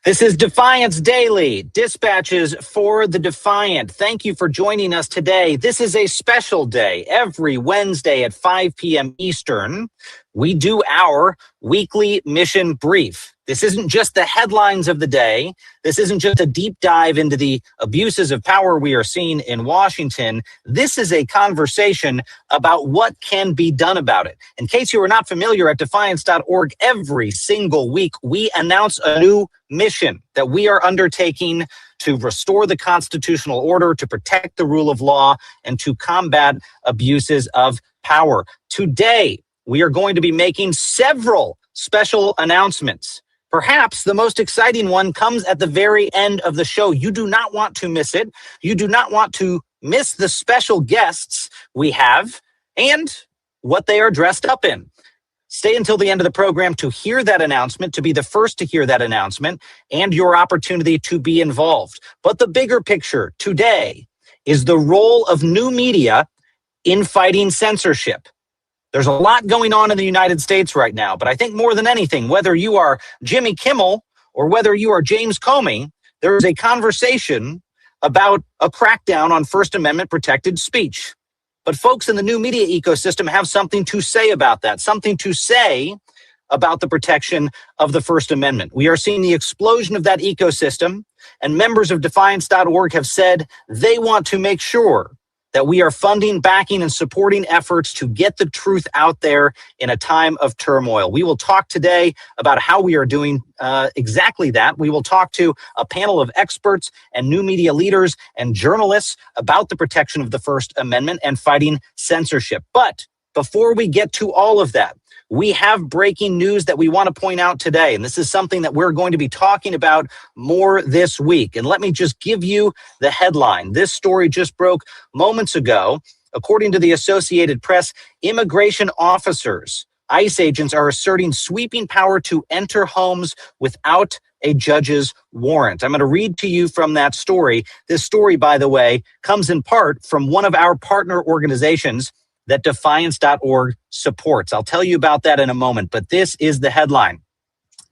This is Defiance Daily, dispatches for the defiant. Thank you for joining us today. This is a special day. Every Wednesday at 5 p.m. Eastern, we do our weekly mission brief. This isn't just the headlines of the day. This isn't just a deep dive into the abuses of power we are seeing in Washington. This is a conversation about what can be done about it. In case you are not familiar, at defiance.org, every single week, we announce a new mission that we are undertaking to restore the constitutional order, to protect the rule of law, and to combat abuses of power. Today, we are going to be making several special announcements. Perhaps the most exciting one comes at the very end of the show. You do not want to miss it. You do not want to miss the special guests we have and what they are dressed up in. Stay until the end of the program to hear that announcement, to be the first to hear that announcement, and your opportunity to be involved. But the bigger picture today is the role of new media in fighting censorship. There's a lot going on in the United States right now, but I think more than anything, whether you are Jimmy Kimmel or whether you are James Comey, there is a conversation about a crackdown on First Amendment protected speech. But folks in the new media ecosystem have something to say about that, something to say about the protection of the First Amendment. We are seeing the explosion of that ecosystem, and members of Defiance.org have said they want to make sure that we are funding, backing, and supporting efforts to get the truth out there in a time of turmoil. We will talk today about how we are doing exactly that. We will talk to a panel of experts and new media leaders and journalists about the protection of the First Amendment and fighting censorship. But before we get to all of that, we have breaking news that we want to point out today, and this is something that we're going to be talking about more this week. And let me just give you the headline. This story just broke moments ago. According to the Associated Press, immigration officers, ICE agents, are asserting sweeping power to enter homes without a judge's warrant. I'm going to read to you from that story. This story, by the way, comes in part from one of our partner organizations that Defiance.org supports. I'll tell you about that in a moment, but this is the headline.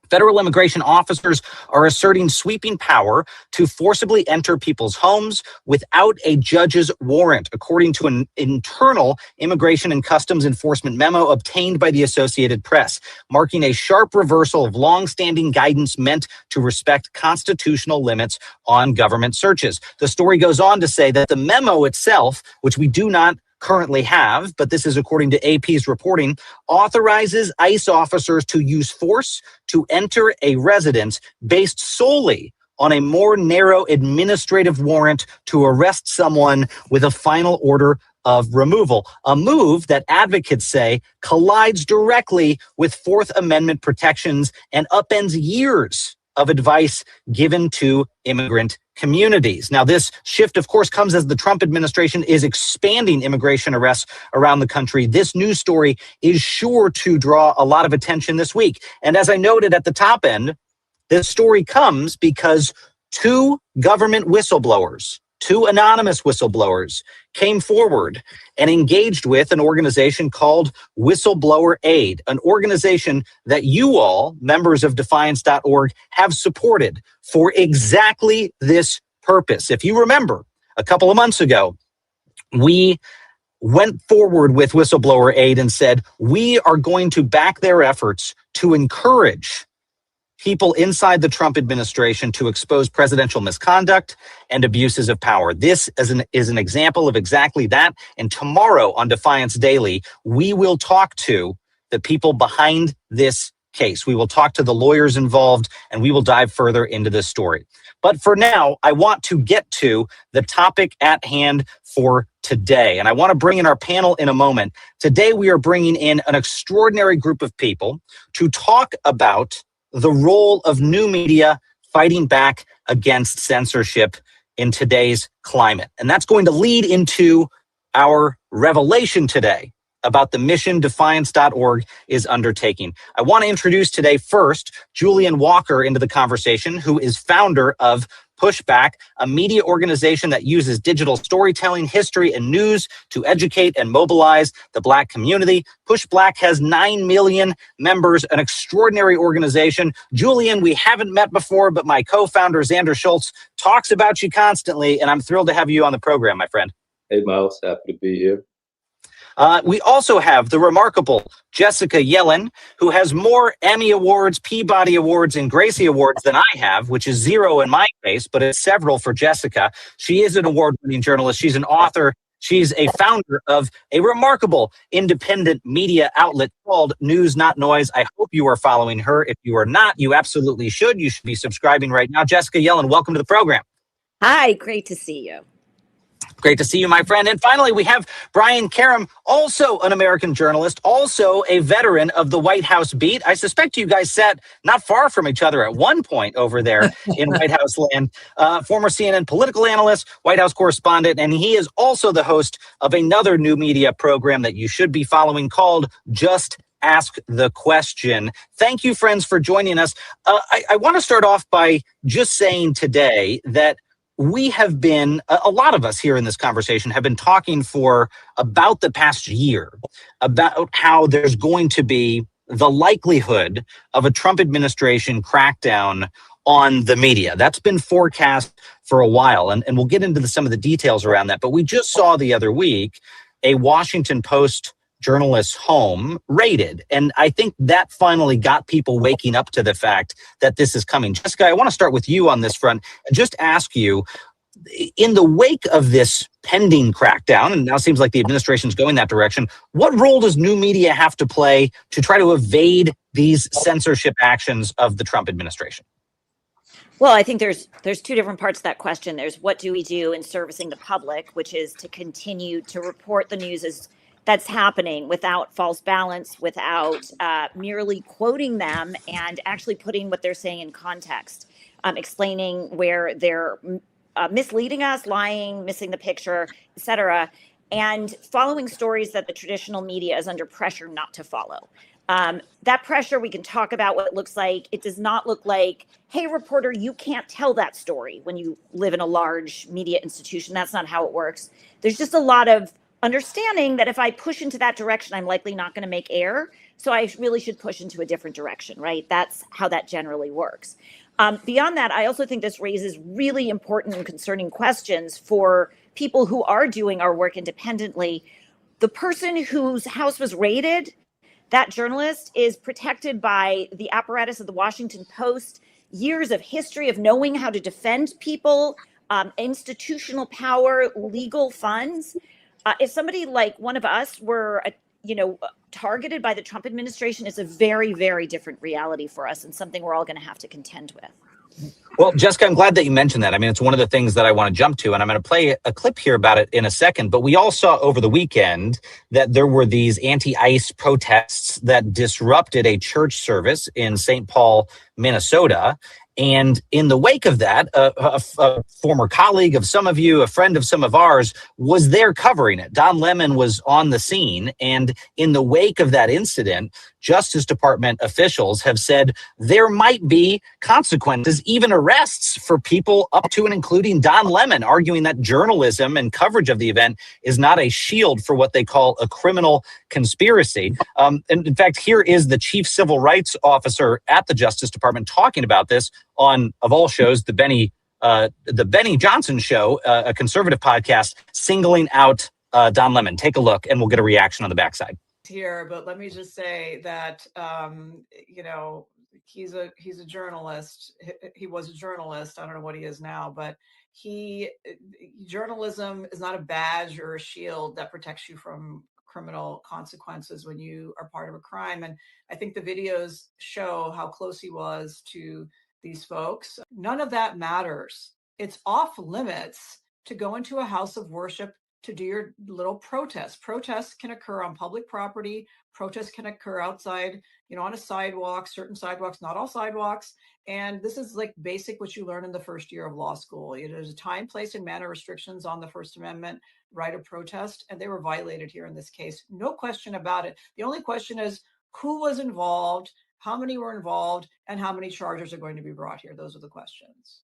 Federal immigration officers are asserting sweeping power to forcibly enter people's homes without a judge's warrant, according to an internal Immigration and Customs Enforcement memo obtained by the Associated Press, marking a sharp reversal of long-standing guidance meant to respect constitutional limits on government searches. The story goes on to say that the memo itself, which we do not currently have, but this is according to AP's reporting, authorizes ICE officers to use force to enter a residence based solely on a more narrow administrative warrant to arrest someone with a final order of removal, a move that advocates say collides directly with Fourth Amendment protections and upends years of advice given to immigrant communities. Now, this shift, of course, comes as the Trump administration is expanding immigration arrests around the country. This news story is sure to draw a lot of attention this week. And as I noted at the top end, this story comes because two government whistleblowers, two anonymous whistleblowers, came forward and engaged with an organization called Whistleblower Aid, an organization that you all, members of Defiance.org, have supported for exactly this purpose. If you remember, a couple of months ago, we went forward with Whistleblower Aid and said, we are going to back their efforts to encourage people inside the Trump administration to expose presidential misconduct and abuses of power. This is an example of exactly that. And tomorrow on Defiance Daily, we will talk to the people behind this case. We will talk to the lawyers involved, and we will dive further into this story. But for now, I want to get to the topic at hand for today. And I want to bring in our panel in a moment. Today, we are bringing in an extraordinary group of people to talk about the role of new media fighting back against censorship in today's climate. And that's going to lead into our revelation today. about the mission defiance.org is undertaking. I want to introduce today first Julian Walker into the conversation, who is founder of Pushback, a media organization that uses digital storytelling, history, and news to educate and mobilize the Black community. Pushback has 9 million members, an extraordinary organization. Julian, we haven't met before, but my co-founder, Xander Schultz, talks about you constantly, and I'm thrilled to have you on the program, my friend. Hey, Miles, happy to be here. We also have the remarkable Jessica Yellen, who has more Emmy Awards, Peabody Awards, and Gracie Awards than I have, which is 0 in my case, but it's several for Jessica. She is an award-winning journalist. She's an author. She's a founder of a remarkable independent media outlet called News Not Noise. I hope you are following her. If you are not, you absolutely should. You should be subscribing right now. Jessica Yellen, welcome to the program. Hi, great to see you. Great to see you, my friend. And finally, we have Brian Karam, also an American journalist, also a veteran of the White House beat. I suspect you guys sat not far from each other at one point over there in White House land. Former CNN political analyst, White House correspondent, and he is also the host of another new media program that you should be following called Just Ask the Question. Thank you, friends, for joining us. I want to start off by just saying today that we have been, a lot of us here in this conversation have been talking for about the past year about how there's going to be the likelihood of a Trump administration crackdown on the media. That's been forecast for a while, and we'll get into some of the details around that. But we just saw the other week a Washington Post journalist's home raided. And I think that finally got people waking up to the fact that this is coming. Jessica, I want to start with you on this front and just ask you, in the wake of this pending crackdown, and now seems like the administration's going that direction, what role does new media have to play to try to evade these censorship actions of the Trump administration? Well, I think there's two different parts to that question. There's what do we do in servicing the public, which is to continue to report the news as that's happening without false balance, without merely quoting them and actually putting what they're saying in context, explaining where they're misleading us, lying, missing the picture, etc., and following stories that the traditional media is under pressure not to follow. That pressure, we can talk about what it looks like. It does not look like, hey, reporter, you can't tell that story when you live in a large media institution. That's not how it works. There's just a lot of understanding that if I push into that direction, I'm likely not going to make air. So I really should push into a different direction, right? That's how that generally works. Beyond that, I also think this raises really important and concerning questions for people who are doing our work independently. The person whose house was raided, that journalist, is protected by the apparatus of the Washington Post, years of history of knowing how to defend people, institutional power, legal funds. If somebody like one of us were, targeted by the Trump administration, it's a very, very different reality for us and something we're all going to have to contend with. Well, Jessica, I'm glad that you mentioned that. I mean, it's one of the things that I want to jump to, and I'm going to play a clip here about it in a second. But we all saw over the weekend that there were these anti-ICE protests that disrupted a church service in St. Paul, Minnesota. And in the wake of that, a former colleague of some of you, a friend of some of ours, was there covering it. Don Lemon was on the scene. And in the wake of that incident, Justice Department officials have said there might be consequences, even arrests for people up to and including Don Lemon, arguing that journalism and coverage of the event is not a shield for what they call a criminal conspiracy. And in fact, here is the chief civil rights officer at the Justice Department talking about this on, of all shows, the Benny Johnson Show, a conservative podcast, singling out Don Lemon. Take a look, and we'll get a reaction on the backside. Here, but let me just say that he's a journalist. He was a journalist. I don't know what he is now, but journalism is not a badge or a shield that protects you from criminal consequences when you are part of a crime. And I think the videos show how close he was to these folks. None of that matters. It's off limits to go into a house of worship to do your little protest. Protests can occur on public property. Protests can occur outside, on a sidewalk, certain sidewalks, not all sidewalks. And this is like basic what you learn in the first year of law school. There's a time, place, and manner restrictions on the First Amendment right of protest, and they were violated here in this case. No question about it. The only question is who was involved, how many were involved, and how many charges are going to be brought here. Those are the questions.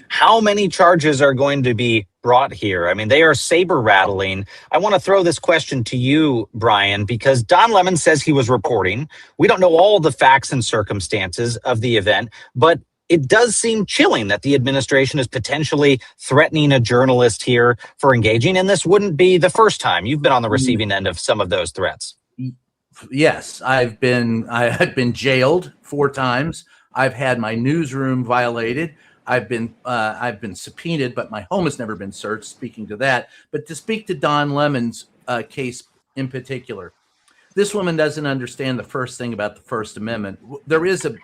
How many charges are going to be brought here? I mean, they are saber rattling. I want to throw this question to you, Brian, because Don Lemon says he was reporting. We don't know all the facts and circumstances of the event, but it does seem chilling that the administration is potentially threatening a journalist here for engaging, and this wouldn't be the first time. You've been on the receiving end of some of those threats. Yes, I've been jailed 4 times. I've had my newsroom violated. I've been subpoenaed, but my home has never been searched. Speaking to that, but to speak to Don Lemon's case in particular, this woman doesn't understand the first thing about the First Amendment. There is a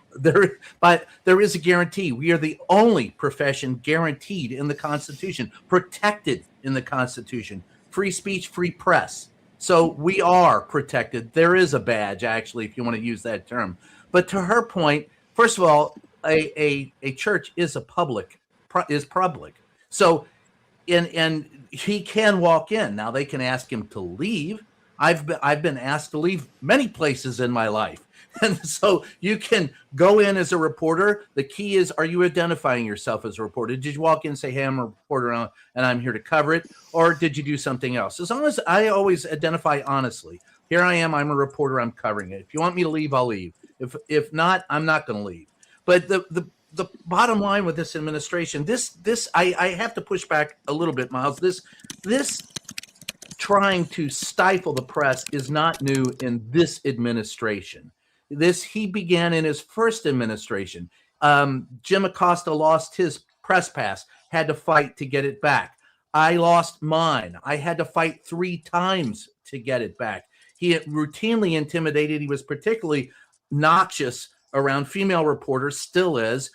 guarantee. We are the only profession guaranteed in the Constitution, protected in the Constitution. Free speech, free press. So we are protected. There is a badge, actually, if you want to use that term. But to her point, first of all, a church is public. So, and he can walk in. Now they can ask him to leave. I've been asked to leave many places in my life. And so you can go in as a reporter. The key is, are you identifying yourself as a reporter? Did you walk in and say, hey, I'm a reporter and I'm here to cover it? Or did you do something else? As long as I always identify honestly, here I am, I'm a reporter, I'm covering it. If you want me to leave, I'll leave. If not, I'm not going to leave. But the bottom line with this administration, I have to push back a little bit, Miles. This trying to stifle the press is not new in this administration. He began in his first administration. Jim Acosta lost his press pass, had to fight to get it back. I lost mine. I had to fight 3 times to get it back. He routinely intimidated. He was particularly noxious around female reporters, still is.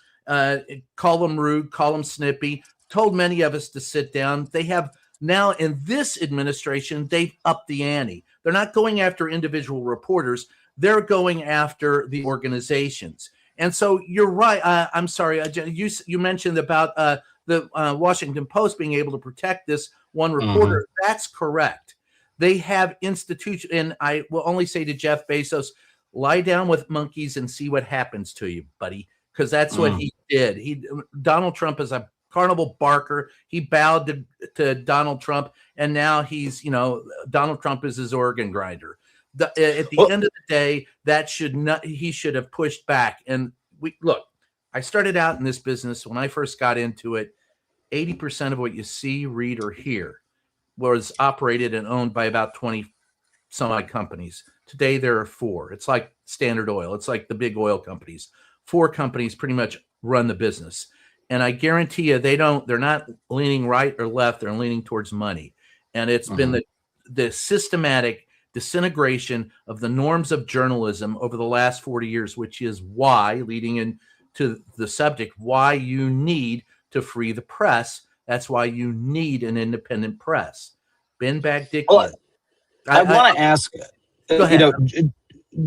Call them rude, call them snippy, told many of us to sit down. They have now, in this administration, they've upped the ante. They're not going after individual reporters. They're going after the organizations. And so you're right. I'm sorry. You mentioned about the Washington Post being able to protect this one reporter. Mm-hmm. That's correct. They have institutions. And I will only say to Jeff Bezos, lie down with monkeys and see what happens to you, buddy, because that's what he did. Donald Trump is a carnival barker. He bowed to Donald Trump, and now he's, Donald Trump is his organ grinder. At the end of the day, he should have pushed back. And I started out in this business when I first got into it. 80% of what you see, read, or hear was operated and owned by about 20 some odd companies. Today there are 4. It's like Standard Oil. It's like the big oil companies. 4 companies pretty much run the business. And I guarantee you they're not leaning right or left. They're leaning towards money. And it's been the systematic disintegration of the norms of journalism over the last 40 years, which is why, leading into the subject, why you need to free the press. That's why you need an independent press. Ben Bagdickian. Well, I want to ask,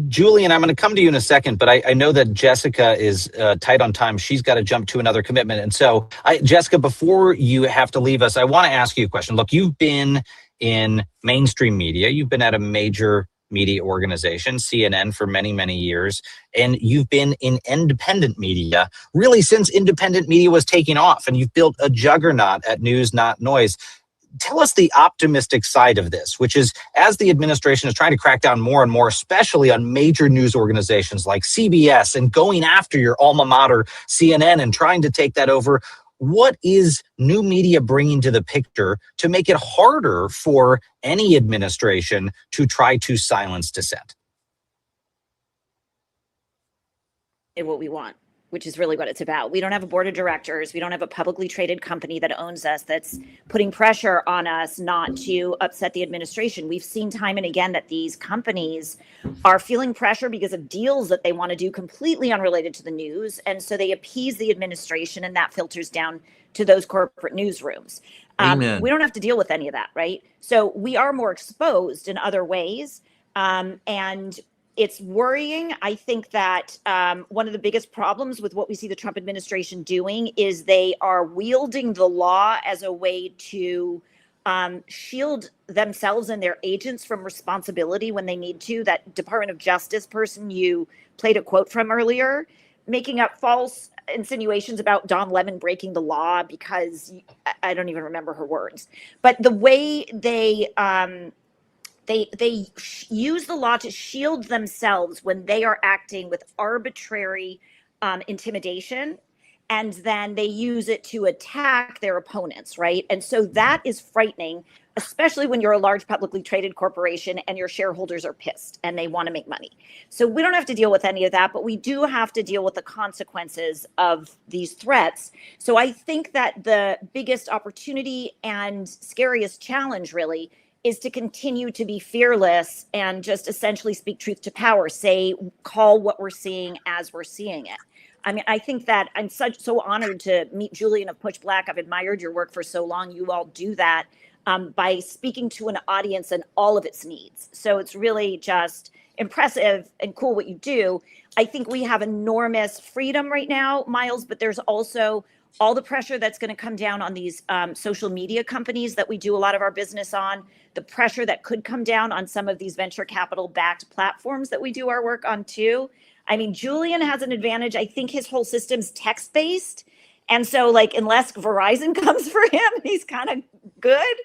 Julian, I'm going to come to you in a second, but I know that Jessica is tight on time. She's got to jump to another commitment. And so, Jessica, before you have to leave us, I want to ask you a question. Look, you've been in mainstream media. You've been at a major media organization, CNN, for many, many years. And you've been in independent media, really since independent media was taking off. And you've built a juggernaut at News Not Noise. Tell us the optimistic side of this, which is as the administration is trying to crack down more and more, especially on major news organizations like CBS and going after your alma mater, CNN, and trying to take that over. What is new media bringing to the picture to make it harder for any administration to try to silence dissent? And what we want. which is really what it's about. We don't have a board of directors. We don't have a publicly traded company that owns us that's putting pressure on us not to upset the administration. We've seen time and again that these companies are feeling pressure because of deals that they want to do completely unrelated to the news. And so they appease the administration, and that filters down to those corporate newsrooms. Amen. We don't have to deal with any of that, right? So we are more exposed in other ways. And it's worrying. I think that one of the biggest problems with what we see the Trump administration doing is they are wielding the law as a way to shield themselves and their agents from responsibility when they need to. That Department of Justice person you played a quote from earlier, making up false insinuations about Don Lemon breaking the law because I don't even remember her words. But the way they use the law to shield themselves when they are acting with arbitrary intimidation, and then they use it to attack their opponents, right? And so that is frightening, especially when you're a large publicly traded corporation and your shareholders are pissed and they want to make money. So we don't have to deal with any of that, but we do have to deal with the consequences of these threats. So I think that the biggest opportunity and scariest challenge really is to continue to be fearless and just essentially speak truth to power, call what we're seeing as we're seeing it. I mean, I think that I'm so honored to meet Julian of Push Black. I've admired your work for so long. You all do that by speaking to an audience and all of its needs. So it's really just impressive and cool what you do. I think we have enormous freedom right now, Miles, but there's also all the pressure that's going to come down on these social media companies that we do a lot of our business on, the pressure that could come down on some of these venture capital backed platforms that we do our work on too. I mean, Julian has an advantage. I think his whole system's text based. And so like, unless Verizon comes for him, he's kind of good.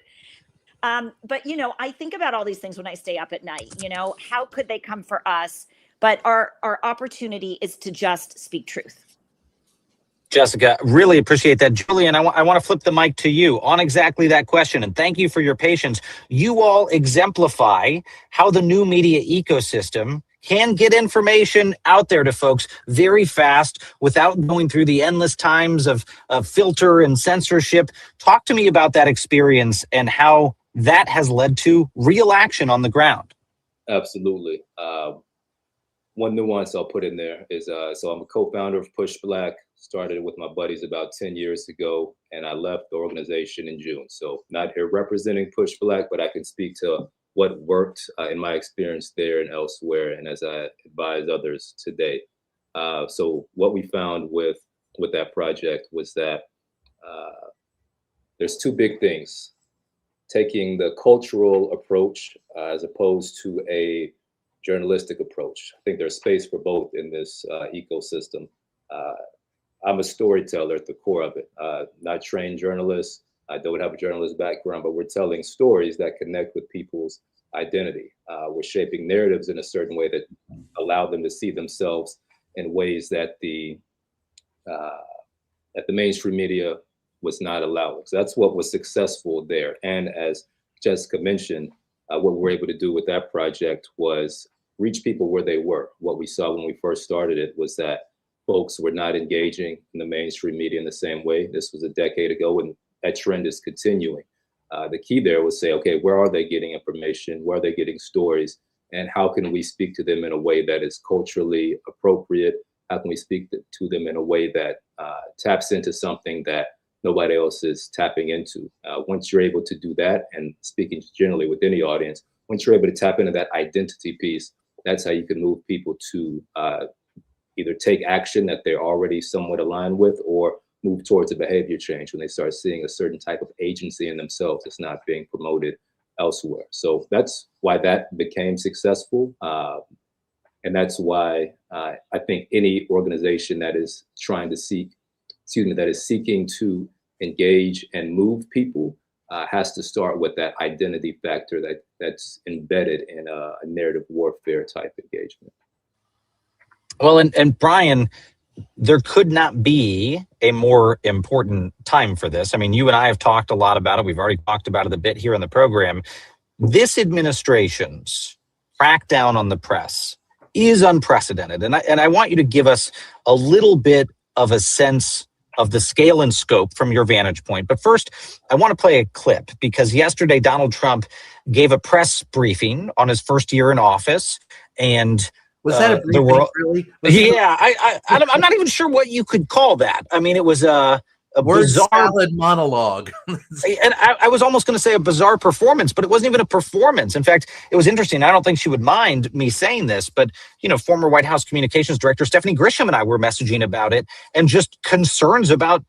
But, you know, I think about all these things when I stay up at night, you know, how could they come for us? But our opportunity is to just speak truth. Jessica, really appreciate that. Julian, I want to flip the mic to you on exactly that question. And thank you for your patience. You all exemplify how the new media ecosystem can get information out there to folks very fast without going through the endless times of filter and censorship. Talk to me about that experience and how that has led to real action on the ground. Absolutely. One nuance I'll put in there is, so I'm a co-founder of Push Black, started with my buddies about 10 years ago, and I left the organization in June. So not here representing Push Black, but I can speak to what worked in my experience there and elsewhere, and as I advise others today. So what we found with that project was that there's two big things. Taking the cultural approach as opposed to a journalistic approach. I think there's space for both in this ecosystem. I'm a storyteller at the core of it, not trained journalist. I don't have a journalist background, but we're telling stories that connect with people's identity. We're shaping narratives in a certain way that allow them to see themselves in ways that the mainstream media was not allowing. So that's what was successful there. And as Jessica mentioned, what we're able to do with that project was reach people where they were. What we saw when we first started it was that folks were not engaging in the mainstream media in the same way. This was a decade ago, and that trend is continuing. The key there was say, okay, where are they getting information? Where are they getting stories? And how can we speak to them in a way that is culturally appropriate? How can we speak to them in a way that taps into something that nobody else is tapping into? Once you're able to do that, and speaking generally with any audience, once you're able to tap into that identity piece, that's how you can move people to either take action that they're already somewhat aligned with, or move towards a behavior change when they start seeing a certain type of agency in themselves that's not being promoted elsewhere. So that's why that became successful. And that's why I think any organization that is trying to seeking to engage and move people has to start with that identity factor that's embedded in a narrative warfare type engagement. Well, and Brian, there could not be a more important time for this. I mean, you and I have talked a lot about it. We've already talked about it a bit here on the program. This administration's crackdown on the press is unprecedented. And I want you to give us a little bit of a sense of the scale and scope from your vantage point. But first, I want to play a clip because yesterday Donald Trump gave a press briefing on his first year in office, and was that a briefing, the world really? Yeah, I'm not even sure what you could call that. I mean, it was a word bizarre salad monologue. And I was almost going to say a bizarre performance, but it wasn't even a performance. In fact, it was interesting. I don't think she would mind me saying this, but, former White House communications director Stephanie Grisham and I were messaging about it, and just concerns about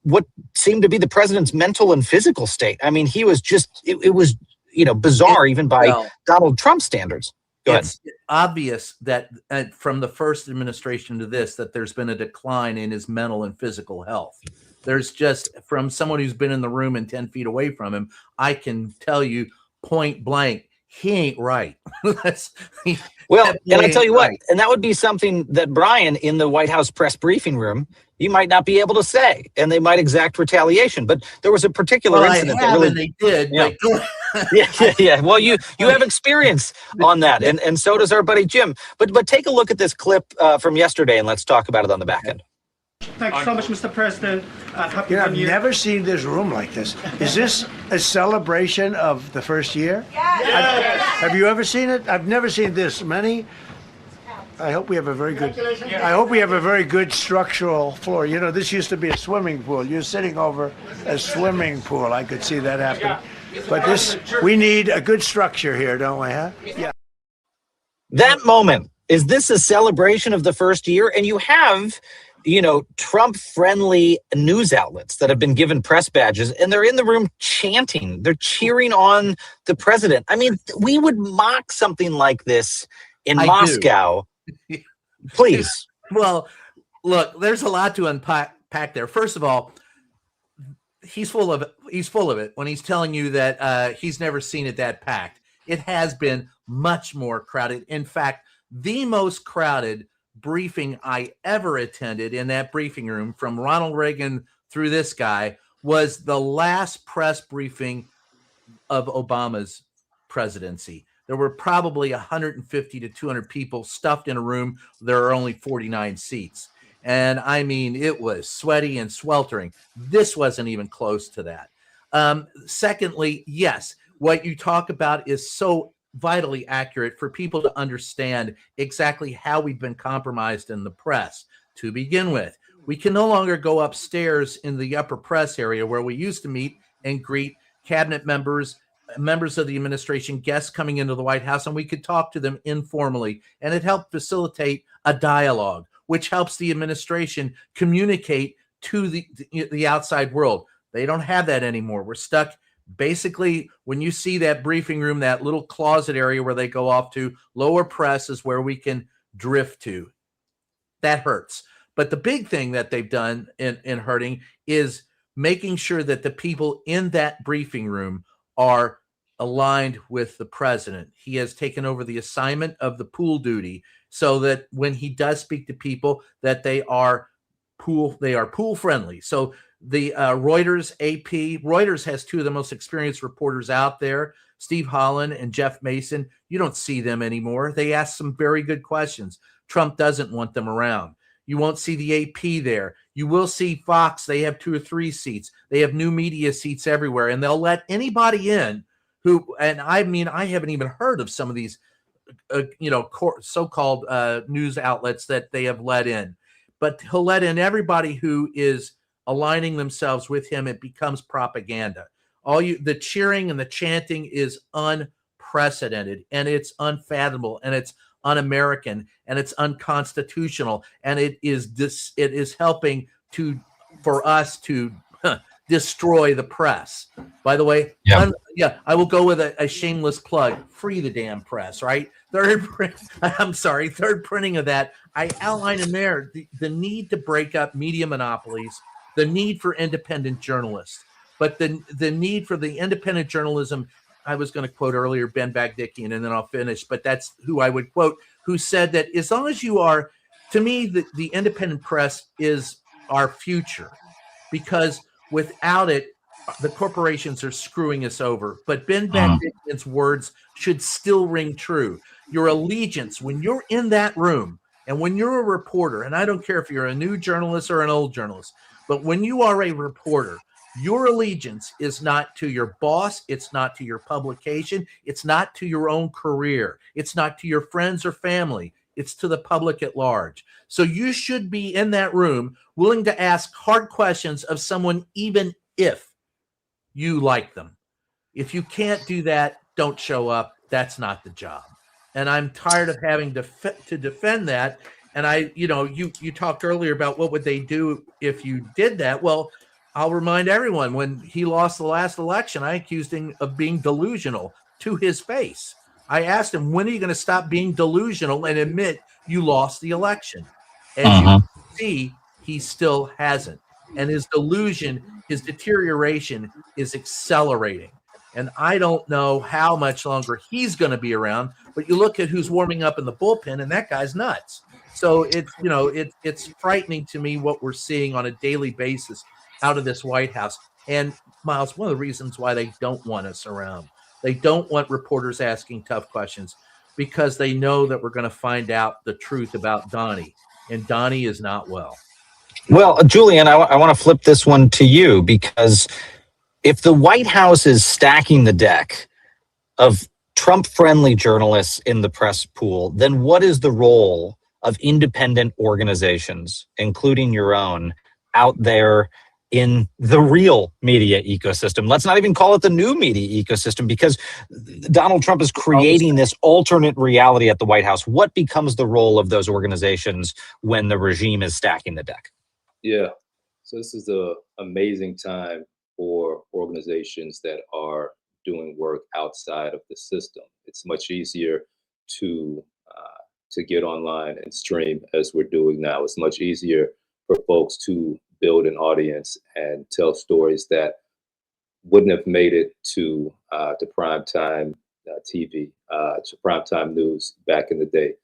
what seemed to be the president's mental and physical state. I mean, he was just, it was, bizarre even by Donald Trump standards. Go ahead. It's obvious that from the first administration to this, that there's been a decline in his mental and physical health. There's just, from someone who's been in the room and 10 feet away from him, I can tell you point blank, he ain't right. And I tell you what, and that would be something that Brian in the White House press briefing room, you might not be able to say, and they might exact retaliation. But there was a particular incident that really, they did. Yeah. Well, you have experience on that, and so does our buddy Jim. But take a look at this clip from yesterday, and let's talk about it on the back end. Thank you so much, Mr. President. Happy I've New Year. never seen this room like this. Is this a celebration of the first year? Yes. Have you ever seen it? I've never seen this many. I hope we have a very good. I hope we have a very good structural floor. This used to be a swimming pool. You're sitting over a swimming pool. I could see that happening. But we need a good structure here, don't we? Huh? Yeah. That moment, is this a celebration of the first year? And you have, Trump-friendly news outlets that have been given press badges, and they're in the room chanting. They're cheering on the president. I mean, we would mock something like this in Moscow. Please. Well, look, there's a lot to unpack there. First of all, he's full of it when he's telling you that he's never seen it that packed. It has been much more crowded. In fact, the most crowded briefing I ever attended in that briefing room, from Ronald Reagan through this guy, was the last press briefing of Obama's presidency. There were probably 150 to 200 people stuffed in a room. There are only 49 seats. And I mean, it was sweaty and sweltering. This wasn't even close to that. Secondly, yes, what you talk about is so vitally accurate for people to understand exactly how we've been compromised in the press. To begin with, we can no longer go upstairs in the upper press area where we used to meet and greet cabinet members of the administration, guests coming into the White House, and we could talk to them informally. And it helped facilitate a dialogue, which helps the administration communicate to the outside world. They don't have that anymore. We're stuck. Basically, when you see that briefing room, that little closet area where they go off to, lower press is where we can drift to. That hurts. But the big thing that they've done in hurting is making sure that the people in that briefing room are aligned with the president. He has taken over the assignment of the pool duty, so that when he does speak to people, that they are pool friendly. So the Reuters has two of the most experienced reporters out there, Steve Holland and Jeff Mason. You don't see them anymore. They ask some very good questions. Trump doesn't want them around. You won't see the AP there. You will see Fox. They have 2 or 3 seats. They have new media seats everywhere, and they'll let anybody in who, and I mean, I haven't even heard of some of these, so-called news outlets that they have let in. But he'll let in everybody who is aligning themselves with him. It becomes propaganda. The cheering and the chanting is unprecedented, and it's unfathomable, and it's un-American, and it's unconstitutional, and it is helping for us to destroy the press. By the way, I will go with a shameless plug. Free the damn press, right? Third printing of that. I outline in there the need to break up media monopolies, the need for independent journalists, but the need for the independent journalism. I was going to quote earlier Ben Bagdickian, and then I'll finish, but that's who I would quote, who said that as long as you are, to me, the independent press is our future, because without it, the corporations are screwing us over. But Ben Bagdickian's words should still ring true. Your allegiance, when you're in that room, And when you're a reporter, and I don't care if you're a new journalist or an old journalist, but when you are a reporter, your allegiance is not to your boss. It's not to your publication. It's not to your own career. It's not to your friends or family. It's to the public at large. So you should be in that room willing to ask hard questions of someone, even if you like them. If you can't do that, don't show up. That's not the job. And I'm tired of having to defend that. And you talked earlier about what would they do if you did that. Well, I'll remind everyone, when he lost the last election, I accused him of being delusional to his face. I asked him, when are you going to stop being delusional and admit you lost the election? As you can see, he still hasn't. And his delusion, his deterioration is accelerating. And I don't know how much longer he's going to be around, but you look at who's warming up in the bullpen, and that guy's nuts. So it's frightening to me what we're seeing on a daily basis out of this White House. And Miles, one of the reasons why they don't want us around, they don't want reporters asking tough questions, because they know that we're going to find out the truth about Donnie, and Donnie is not well. Well, Julian, I want to flip this one to you, because if the White House is stacking the deck of Trump-friendly journalists in the press pool, then what is the role of independent organizations, including your own, out there in the real media ecosystem? Let's not even call it the new media ecosystem, because Donald Trump is creating this alternate reality at the White House. What becomes the role of those organizations when the regime is stacking the deck? Yeah, so this is an amazing time for organizations that are doing work outside of the system. It's much easier to get online and stream, as we're doing now. It's much easier for folks to build an audience and tell stories that wouldn't have made it to primetime TV, to primetime news back in the day.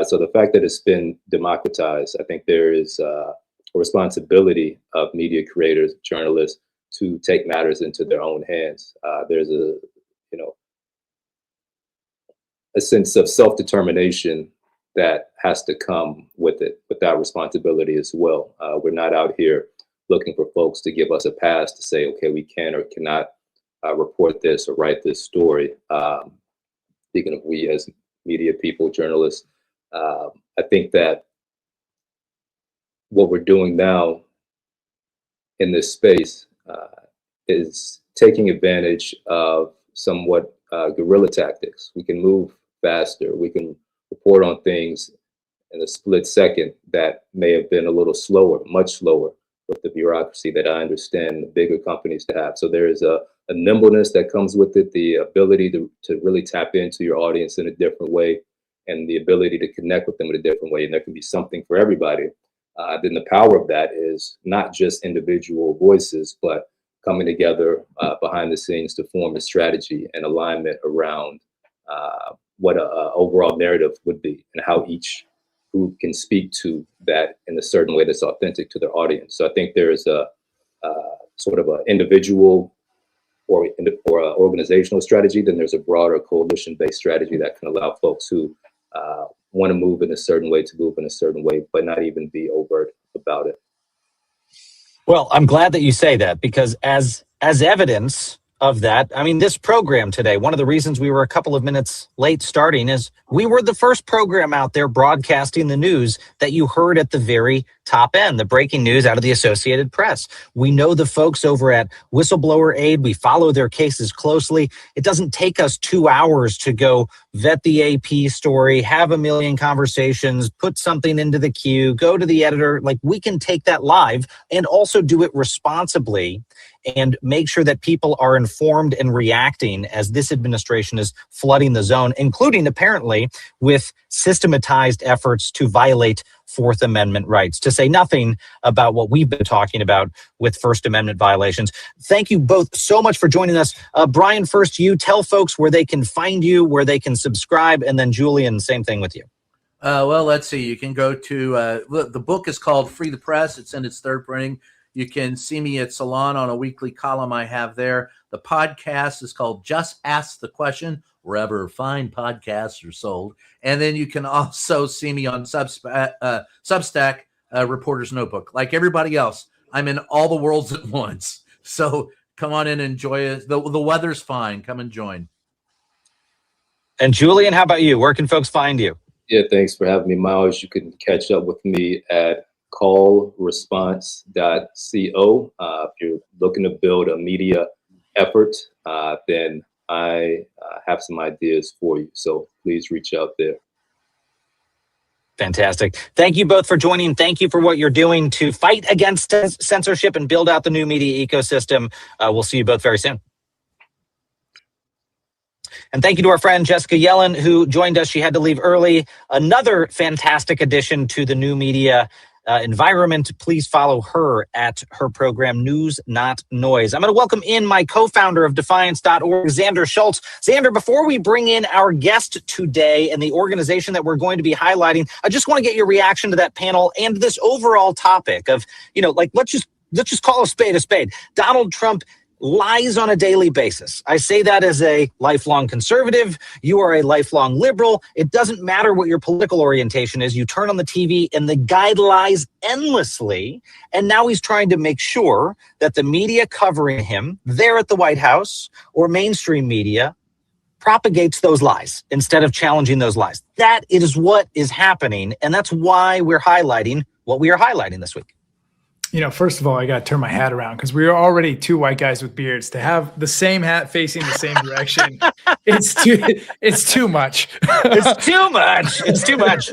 So the fact that it's been democratized, I think there is a responsibility of media creators, journalists, to take matters into their own hands. There's a sense of self-determination that has to come with it, with that responsibility as well. We're not out here looking for folks to give us a pass to say, okay, we can or cannot report this or write this story. Speaking of we as media people, journalists, I think that what we're doing now in this space is taking advantage of somewhat guerrilla tactics. We can move faster. We can report on things in a split second that may have been a little slower, much slower, with the bureaucracy that I understand the bigger companies to have. So there is a nimbleness that comes with it, the ability to really tap into your audience in a different way, and the ability to connect with them in a different way. And there can be something for everybody. Then the power of that is not just individual voices, but coming together behind the scenes to form a strategy and alignment around what an overall narrative would be, and how each group can speak to that in a certain way that's authentic to their audience. So I think there is a sort of an individual or an organizational strategy. Then there's a broader coalition-based strategy that can allow folks who want to move in a certain way to move in a certain way, but not even be overt about it. Well, I'm glad that you say that, because as evidence of that, I mean, this program today, one of the reasons we were a couple of minutes late starting is we were the first program out there broadcasting the news that you heard at the very top end, the breaking news out of the Associated Press. We know the folks over at Whistleblower Aid. We follow their cases closely. It doesn't take us 2 hours to go vet the AP story, have a million conversations, put something into the queue, go to the editor. Like, we can take that live and also do it responsibly and make sure that people are informed and reacting as this administration is flooding the zone, including apparently with systematized efforts to violate Fourth Amendment rights, to say nothing about what we've been talking about with First Amendment violations. Thank you both so much for joining us. Brian, first, you tell folks where they can find you, where they can subscribe, and then Julian, same thing with you. Well, let's see. You can go to, the book is called Free the Press. It's in its third printing. You can see me at Salon on a weekly column I have there. The podcast is called Just Ask the Question, wherever fine podcasts are sold. And then you can also see me on Substack, Reporter's Notebook. Like everybody else, I'm in all the worlds at once. So come on in and enjoy it. The weather's fine. Come and join. And Julian, how about you? Where can folks find you? Yeah, thanks for having me, Miles. You can catch up with me at callresponse.co. If you're looking to build a media effort, then I have some ideas for you. So please reach out there. Fantastic. Thank you both for joining. Thank you for what you're doing to fight against censorship and build out the new media ecosystem. We'll see you both very soon. And thank you to our friend Jessica Yellen, who joined us. She had to leave early. Another fantastic addition to the new media environment. Please follow her at her program, News Not Noise. I'm going to welcome in my co-founder of Defiance.org, Xander Schultz. Xander, before we bring in our guest today and the organization that we're going to be highlighting, I just want to get your reaction to that panel and this overall topic of, let's just call a spade a spade. Donald Trump lies on a daily basis. I say that as a lifelong conservative. You are a lifelong liberal. It doesn't matter what your political orientation is. You turn on the TV and the guy lies endlessly. And now he's trying to make sure that the media covering him there at the White House or mainstream media propagates those lies instead of challenging those lies. That is what is happening. And that's why we're highlighting what we are highlighting this week. First of all, I got to turn my hat around because we are already two white guys with beards. To have the same hat facing the same direction, it's too much. It's too much. It's too much.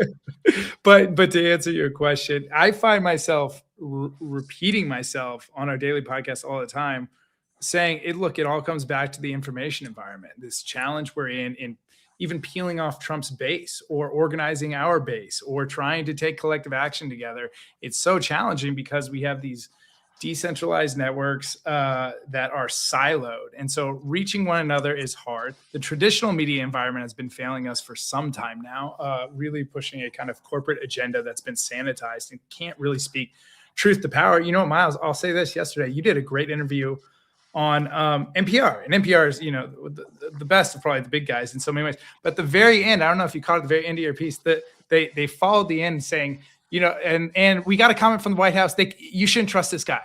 But to answer your question, I find myself repeating myself on our daily podcast all the time, saying, it all comes back to the information environment, this challenge we're in even peeling off Trump's base or organizing our base or trying to take collective action together. It's so challenging because we have these decentralized networks that are siloed. And so reaching one another is hard. The traditional media environment has been failing us for some time now, really pushing a kind of corporate agenda that's been sanitized and can't really speak truth to power. Miles, I'll say this. Yesterday, you did a great interview on NPR. And NPR is, the best of probably the big guys in so many ways. But at the very end, I don't know if you caught at the very end of your piece, that they followed the end saying, and we got a comment from the White House, you shouldn't trust this guy.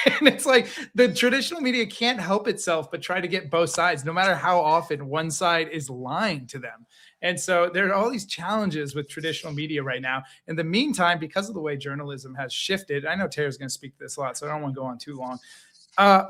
And it's like the traditional media can't help itself but try to get both sides, no matter how often one side is lying to them. And so there are all these challenges with traditional media right now. In the meantime, because of the way journalism has shifted, I know Tara's going to speak to this a lot, so I don't want to go on too long.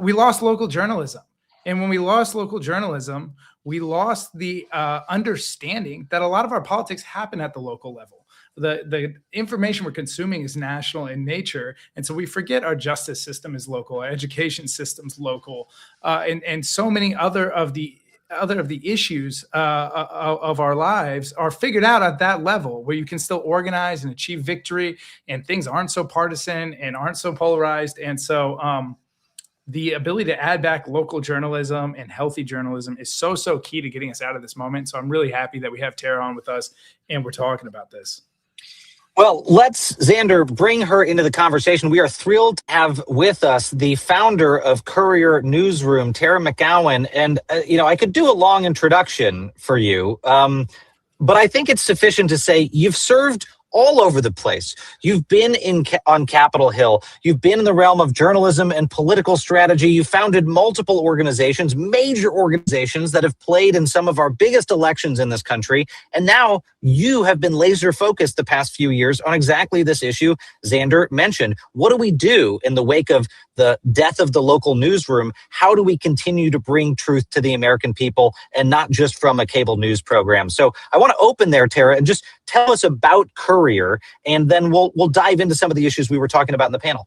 We lost local journalism. And when we lost local journalism, we lost the understanding that a lot of our politics happen at the local level. The information we're consuming is national in nature. And so we forget our justice system is local, our education system's local, and so many other of the issues of our lives are figured out at that level where you can still organize and achieve victory and things aren't so partisan and aren't so polarized. And so, the ability to add back local journalism and healthy journalism is so key to getting us out of this moment. So I'm really happy that we have Tara on with us and we're talking about this. Well, let's, Xander, bring her into the conversation. We are thrilled to have with us the founder of Courier Newsroom, Tara McGowan. And, I could do a long introduction for you, but I think it's sufficient to say you've served all over the place. You've been on Capitol Hill. You've been in the realm of journalism and political strategy. You founded multiple organizations, major organizations that have played in some of our biggest elections in this country. And now you have been laser focused the past few years on exactly this issue Xander mentioned. What do we do in the wake of the death of the local newsroom? How do we continue to bring truth to the American people and not just from a cable news program? So I want to open there, Tara, and just tell us about Courier, and then we'll dive into some of the issues we were talking about in the panel.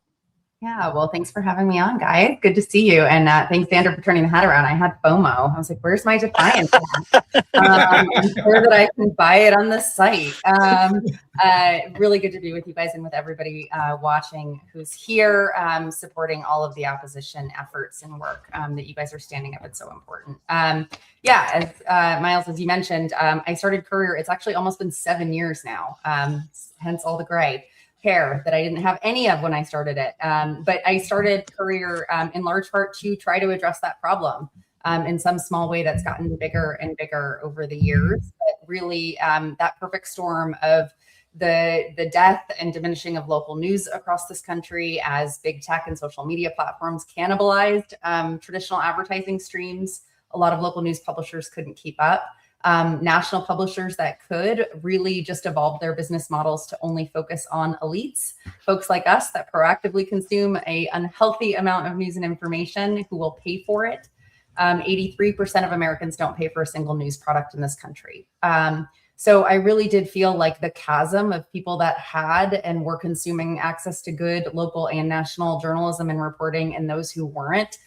Yeah, well, thanks for having me on, guys. Good to see you. And thanks, Xander, for turning the hat around. I had FOMO. I was like, where's my Defiance hat? I'm sure that I can buy it on the site. Really good to be with you guys and with everybody watching who's here, supporting all of the opposition efforts and work that you guys are standing up. It's so important. As Miles, as you mentioned, I started Courier. It's actually almost been 7 years now, hence all the gray. care that I didn't have any of when I started it. But I started Courier in large part to try to address that problem in some small way that's gotten bigger and bigger over the years. But really, that perfect storm of the death and diminishing of local news across this country as big tech and social media platforms cannibalized traditional advertising streams. A lot of local news publishers couldn't keep up. National publishers that could really just evolve their business models to only focus on elites, folks like us that proactively consume a unhealthy amount of news and information who will pay for it. 83% of Americans don't pay for a single news product in this country. So I really did feel like the chasm of people that had and were consuming access to good local and national journalism and reporting and those who weren't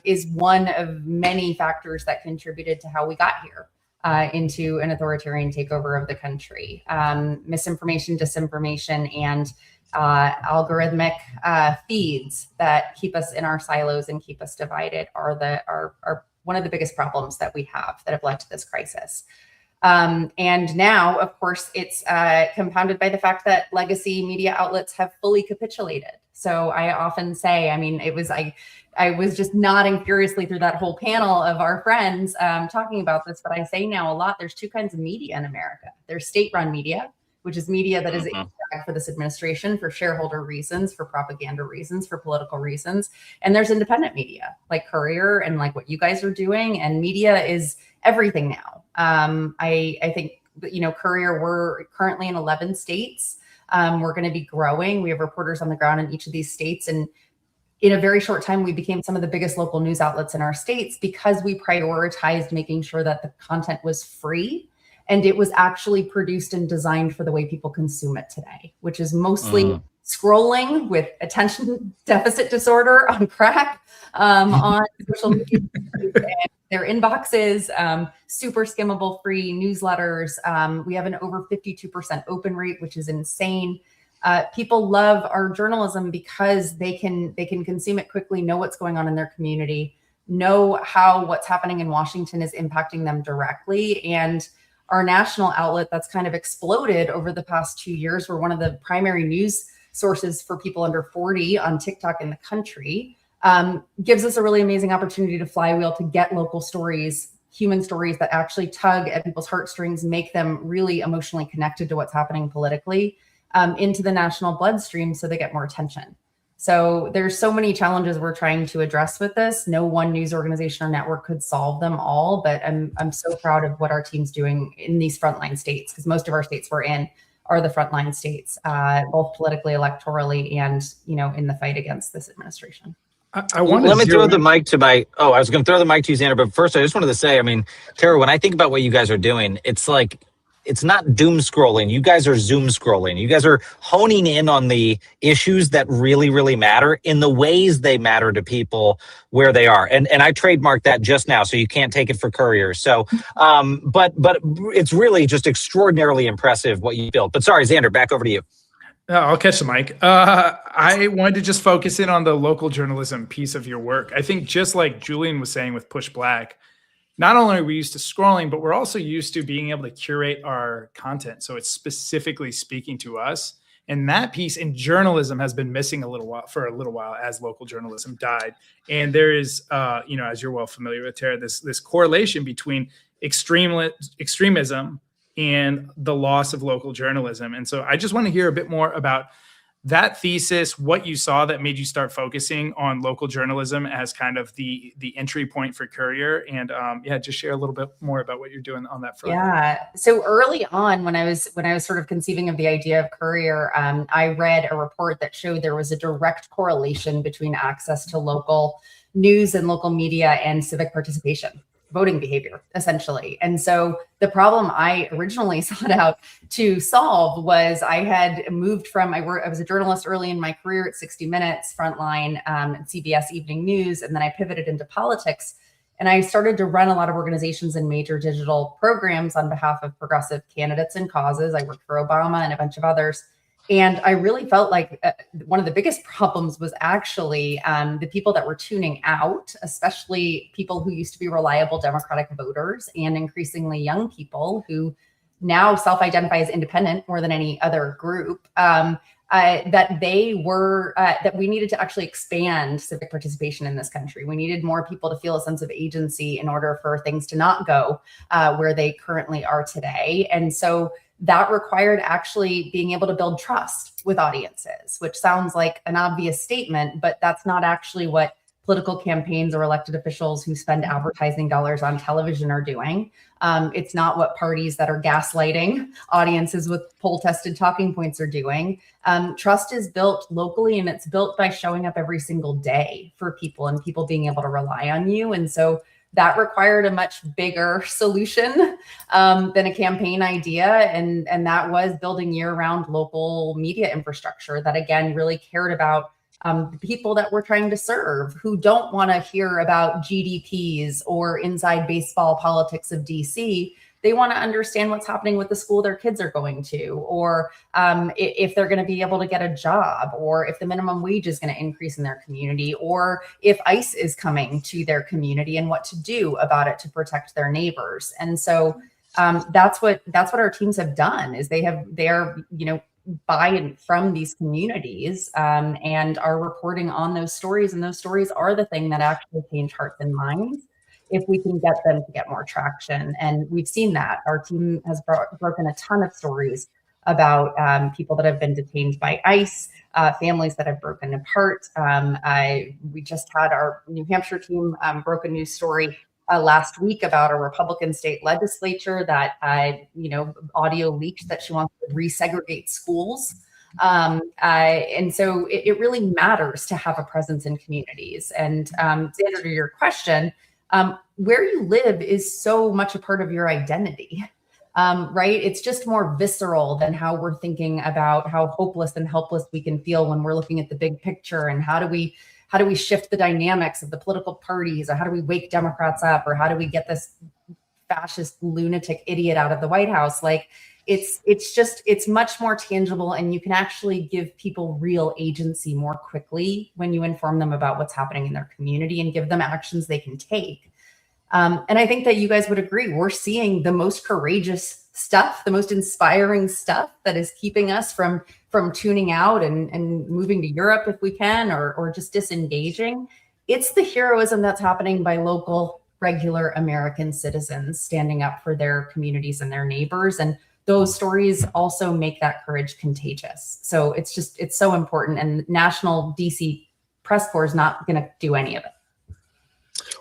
is one of many factors that contributed to how we got here into an authoritarian takeover of the country. Misinformation, disinformation, and algorithmic feeds that keep us in our silos and keep us divided are one of the biggest problems that we have that have led to this crisis. And now, of course, it's compounded by the fact that legacy media outlets have fully capitulated. So I often say, I mean, I was just nodding furiously through that whole panel of our friends talking about this, but I say now a lot, there's two kinds of media in America. There's state-run media, which is media that is for this administration for shareholder reasons, for propaganda reasons, for political reasons. And there's independent media like Courier and like what you guys are doing. And media is everything now. I think, Courier, we're currently in 11 states. We're going to be growing. We have reporters on the ground in each of these states. And in a very short time, we became some of the biggest local news outlets in our states because we prioritized making sure that the content was free and it was actually produced and designed for the way people consume it today, which is mostly scrolling with attention deficit disorder on crack on social media, their inboxes, super skimmable free newsletters. We have an over 52% open rate, which is insane. People love our journalism because they can consume it quickly, know what's going on in their community, know how what's happening in Washington is impacting them directly. And our national outlet that's kind of exploded over the past 2 years. We're one of the primary news sources for people under 40 on TikTok in the country. Gives us a really amazing opportunity to flywheel, to get local stories, human stories that actually tug at people's heartstrings, make them really emotionally connected to what's happening politically, into the national bloodstream so they get more attention. So there's so many challenges we're trying to address with this. No one news organization or network could solve them all, but I'm so proud of what our team's doing in these frontline states, because most of our states we're in are the frontline states, both politically, electorally, and in the fight against this administration. Let me throw the mic to I was going to throw the mic to you, Xander, but first I just wanted to say, I mean, Tara, when I think about what you guys are doing, it's like, it's not doom scrolling. You guys are Zoom scrolling. You guys are honing in on the issues that really, really matter in the ways they matter to people where they are. And I trademarked that just now, so you can't take it for Courier. So, but it's really just extraordinarily impressive what you built. But sorry, Xander, back over to you. I'll catch the mic. I wanted to just focus in on the local journalism piece of your work. I think just like Julian was saying with Push Black, not only are we used to scrolling, but we're also used to being able to curate our content. So it's specifically speaking to us. And that piece in journalism has been missing for a little while as local journalism died. And there is, as you're well familiar with, Tara, this correlation between extremism and the loss of local journalism. And so I just want to hear a bit more about that thesis, what you saw that made you start focusing on local journalism as kind of the entry point for Courier, and just share a little bit more about what you're doing on that front. Yeah. So early on, when I was sort of conceiving of the idea of Courier, I read a report that showed there was a direct correlation between access to local news and local media and civic participation, voting behavior, essentially. And so the problem I originally sought out to solve was I had moved from, I was a journalist early in my career at 60 Minutes, Frontline, CBS Evening News, and then I pivoted into politics. And I started to run a lot of organizations and major digital programs on behalf of progressive candidates and causes. I worked for Obama and a bunch of others. And I really felt like one of the biggest problems was actually the people that were tuning out, especially people who used to be reliable Democratic voters and increasingly young people who now self-identify as independent more than any other group. that that we needed to actually expand civic participation in this country. We needed more people to feel a sense of agency in order for things to not go where they currently are today. And so that required actually being able to build trust with audiences, which sounds like an obvious statement, but that's not actually what political campaigns or elected officials who spend advertising dollars on television are doing. It's not what parties that are gaslighting audiences with poll-tested talking points are doing. Trust is built locally, and it's built by showing up every single day for people and people being able to rely on you. And so that required a much bigger solution than a campaign idea. And that was building year-round local media infrastructure that, again, really cared about the people that we're trying to serve, who don't want to hear about GDPs or inside baseball politics of DC. They want to understand what's happening with the school their kids are going to, or if they're going to be able to get a job, or if the minimum wage is going to increase in their community, or if ICE is coming to their community and what to do about it to protect their neighbors. And so that's what our teams have done, is they are buy-in from these communities and are reporting on those stories. And those stories are the thing that actually change hearts and minds if we can get them to get more traction. And we've seen that. Our team has broken a ton of stories about people that have been detained by ICE, families that have broken apart. We just had our New Hampshire team broke a news story last week about a Republican state legislature that, audio leaked that she wants to resegregate schools. And so it really matters to have a presence in communities. And to answer your question, where you live is so much a part of your identity, right? It's just more visceral than how we're thinking about how hopeless and helpless we can feel when we're looking at the big picture, and how do we shift the dynamics of the political parties, or how do we wake Democrats up, or how do we get this fascist lunatic idiot out of the White House? Like, it's much more tangible, and you can actually give people real agency more quickly when you inform them about what's happening in their community and give them actions they can take. And I think that you guys would agree, we're seeing the most courageous stuff, the most inspiring stuff that is keeping us from tuning out and moving to Europe if we can, or just disengaging. It's the heroism that's happening by local, regular American citizens standing up for their communities and their neighbors. And those stories also make that courage contagious. So it's so important. And national DC press corps is not going to do any of it.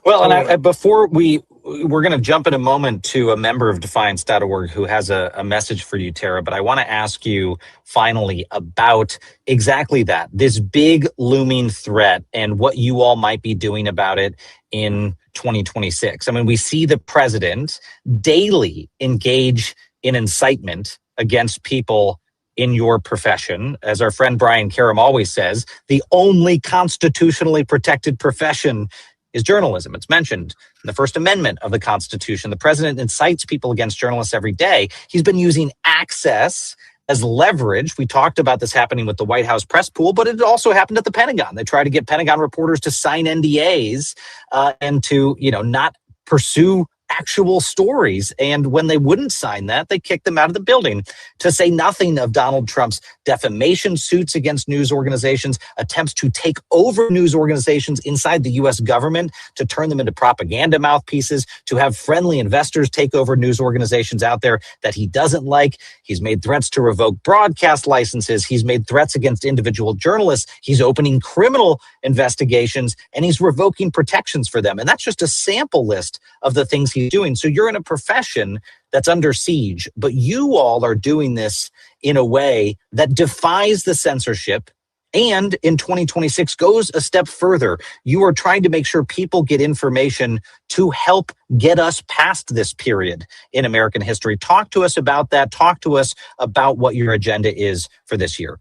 Well, and before we're going to jump in a moment to a member of Defiance.org who has a message for you, Tara, but I want to ask you finally about exactly that, this big looming threat and what you all might be doing about it in 2026. I mean, we see the president daily engage in incitement against people in your profession. As our friend Brian Karam always says, the only constitutionally protected profession is journalism. It's mentioned in the First Amendment of the Constitution. The president incites people against journalists every day. He's been using access as leverage. We talked about this happening with the White House press pool, but it also happened at the Pentagon. They tried to get Pentagon reporters to sign NDAs and to, not pursue actual stories. And when they wouldn't sign that, they kicked them out of the building, to say nothing of Donald Trump's defamation suits against news organizations, attempts to take over news organizations inside the U.S. government, to turn them into propaganda mouthpieces, to have friendly investors take over news organizations out there that he doesn't like. He's made threats to revoke broadcast licenses. He's made threats against individual journalists. He's opening criminal investigations, and he's revoking protections for them. And that's just a sample list of the things he's doing. So you're in a profession that's under siege, but you all are doing this in a way that defies the censorship, and in 2026 goes a step further. You are trying to make sure people get information to help get us past this period in American history. Talk to us about that. Talk to us about what your agenda is for this year.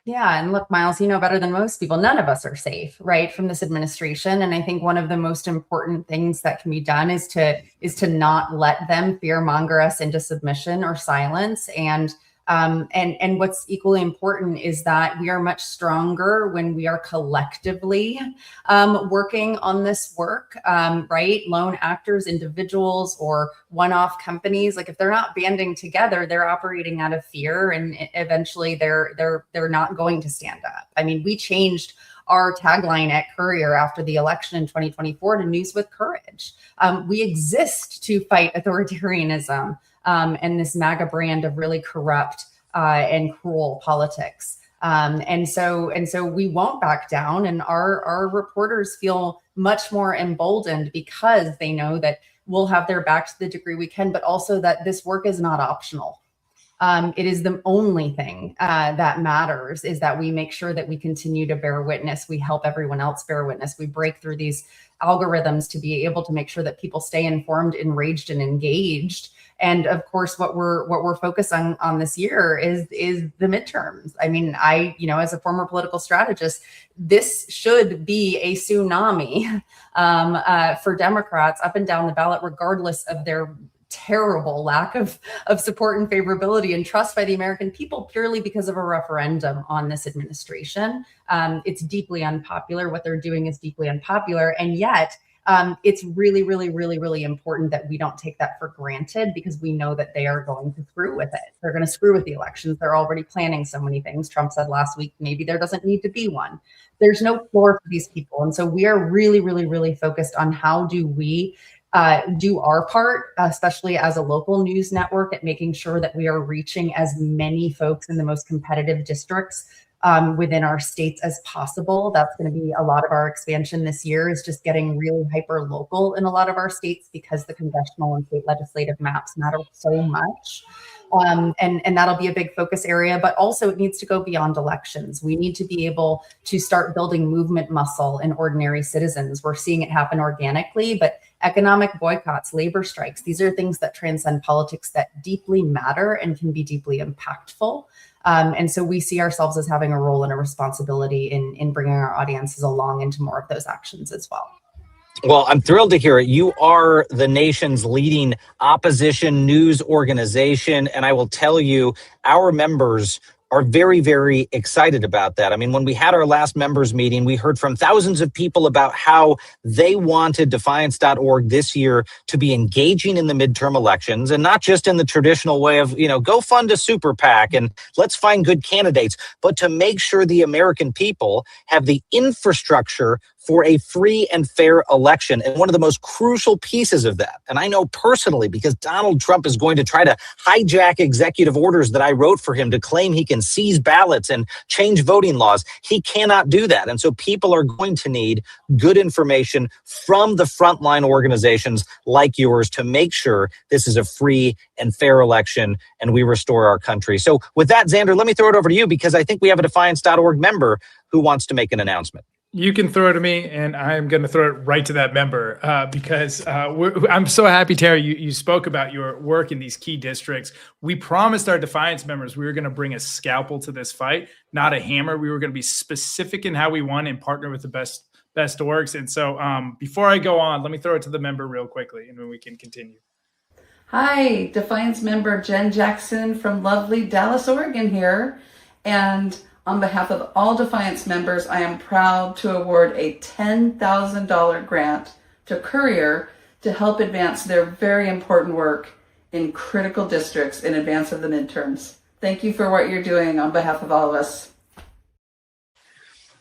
Yeah. And look, Miles, you know better than most people, none of us are safe, right, from this administration. And I think one of the most important things that can be done is to not let them fearmonger us into submission or silence. And And what's equally important is that we are much stronger when we are collectively working on this work, right? Lone actors, individuals, or one-off companies, like if they're not banding together, they're operating out of fear, and eventually they're not going to stand up. I mean, we changed our tagline at Courier after the election in 2024 to News with Courage. We exist to fight authoritarianism and this MAGA brand of really corrupt and cruel politics. And so we won't back down, and our reporters feel much more emboldened because they know that we'll have their back to the degree we can, but also that this work is not optional. It is the only thing that matters, is that we make sure that we continue to bear witness. We help everyone else bear witness. We break through these algorithms to be able to make sure that people stay informed, enraged, and engaged. And of course, what we're focused on this year is the midterms. I mean, as a former political strategist, this should be a tsunami for Democrats up and down the ballot, regardless of their terrible lack of support and favorability and trust by the American people, purely because of a referendum on this administration. It's deeply unpopular. What they're doing is deeply unpopular. And yet it's really, really, really, really important that we don't take that for granted, because we know that they are going to screw with it. They're going to screw with the elections. They're already planning so many things. Trump said last week, maybe there doesn't need to be one. There's no floor for these people. And so we are really, really, really focused on how do we do our part, especially as a local news network, at making sure that we are reaching as many folks in the most competitive districts within our states as possible. That's going to be a lot of our expansion this year, is just getting really hyper local in a lot of our states, because the congressional and state legislative maps matter so much. And that'll be a big focus area, but also it needs to go beyond elections. We need to be able to start building movement muscle in ordinary citizens. We're seeing it happen organically, but economic boycotts, labor strikes, these are things that transcend politics, that deeply matter and can be deeply impactful. And so we see ourselves as having a role and a responsibility in bringing our audiences along into more of those actions as well. Well, I'm thrilled to hear it. You are the nation's leading opposition news organization, and I will tell you, our members are very, very excited about that. I mean, when we had our last members meeting, we heard from thousands of people about how they wanted Defiance.org this year to be engaging in the midterm elections, and not just in the traditional way of, go fund a super PAC and let's find good candidates, but to make sure the American people have the infrastructure for a free and fair election. And one of the most crucial pieces of that, and I know personally because Donald Trump is going to try to hijack executive orders that I wrote for him to claim he can seize ballots and change voting laws. He cannot do that. And so people are going to need good information from the frontline organizations like yours to make sure this is a free and fair election and we restore our country. So with that, Xander, let me throw it over to you, because I think we have a Defiance.org member who wants to make an announcement. You can throw it to me, and I'm going to throw it right to that member because I'm so happy, Terry, you spoke about your work in these key districts. We promised our Defiance members we were going to bring a scalpel to this fight, not a hammer. We were going to be specific in how we won and partner with the best orgs. And so before I go on, let me throw it to the member real quickly, and then we can continue. Hi, Defiance member Jen Jackson from lovely Dallas, Oregon here. And on behalf of all Defiance members, I am proud to award a $10,000 grant to Courier to help advance their very important work in critical districts in advance of the midterms. Thank you for what you're doing on behalf of all of us.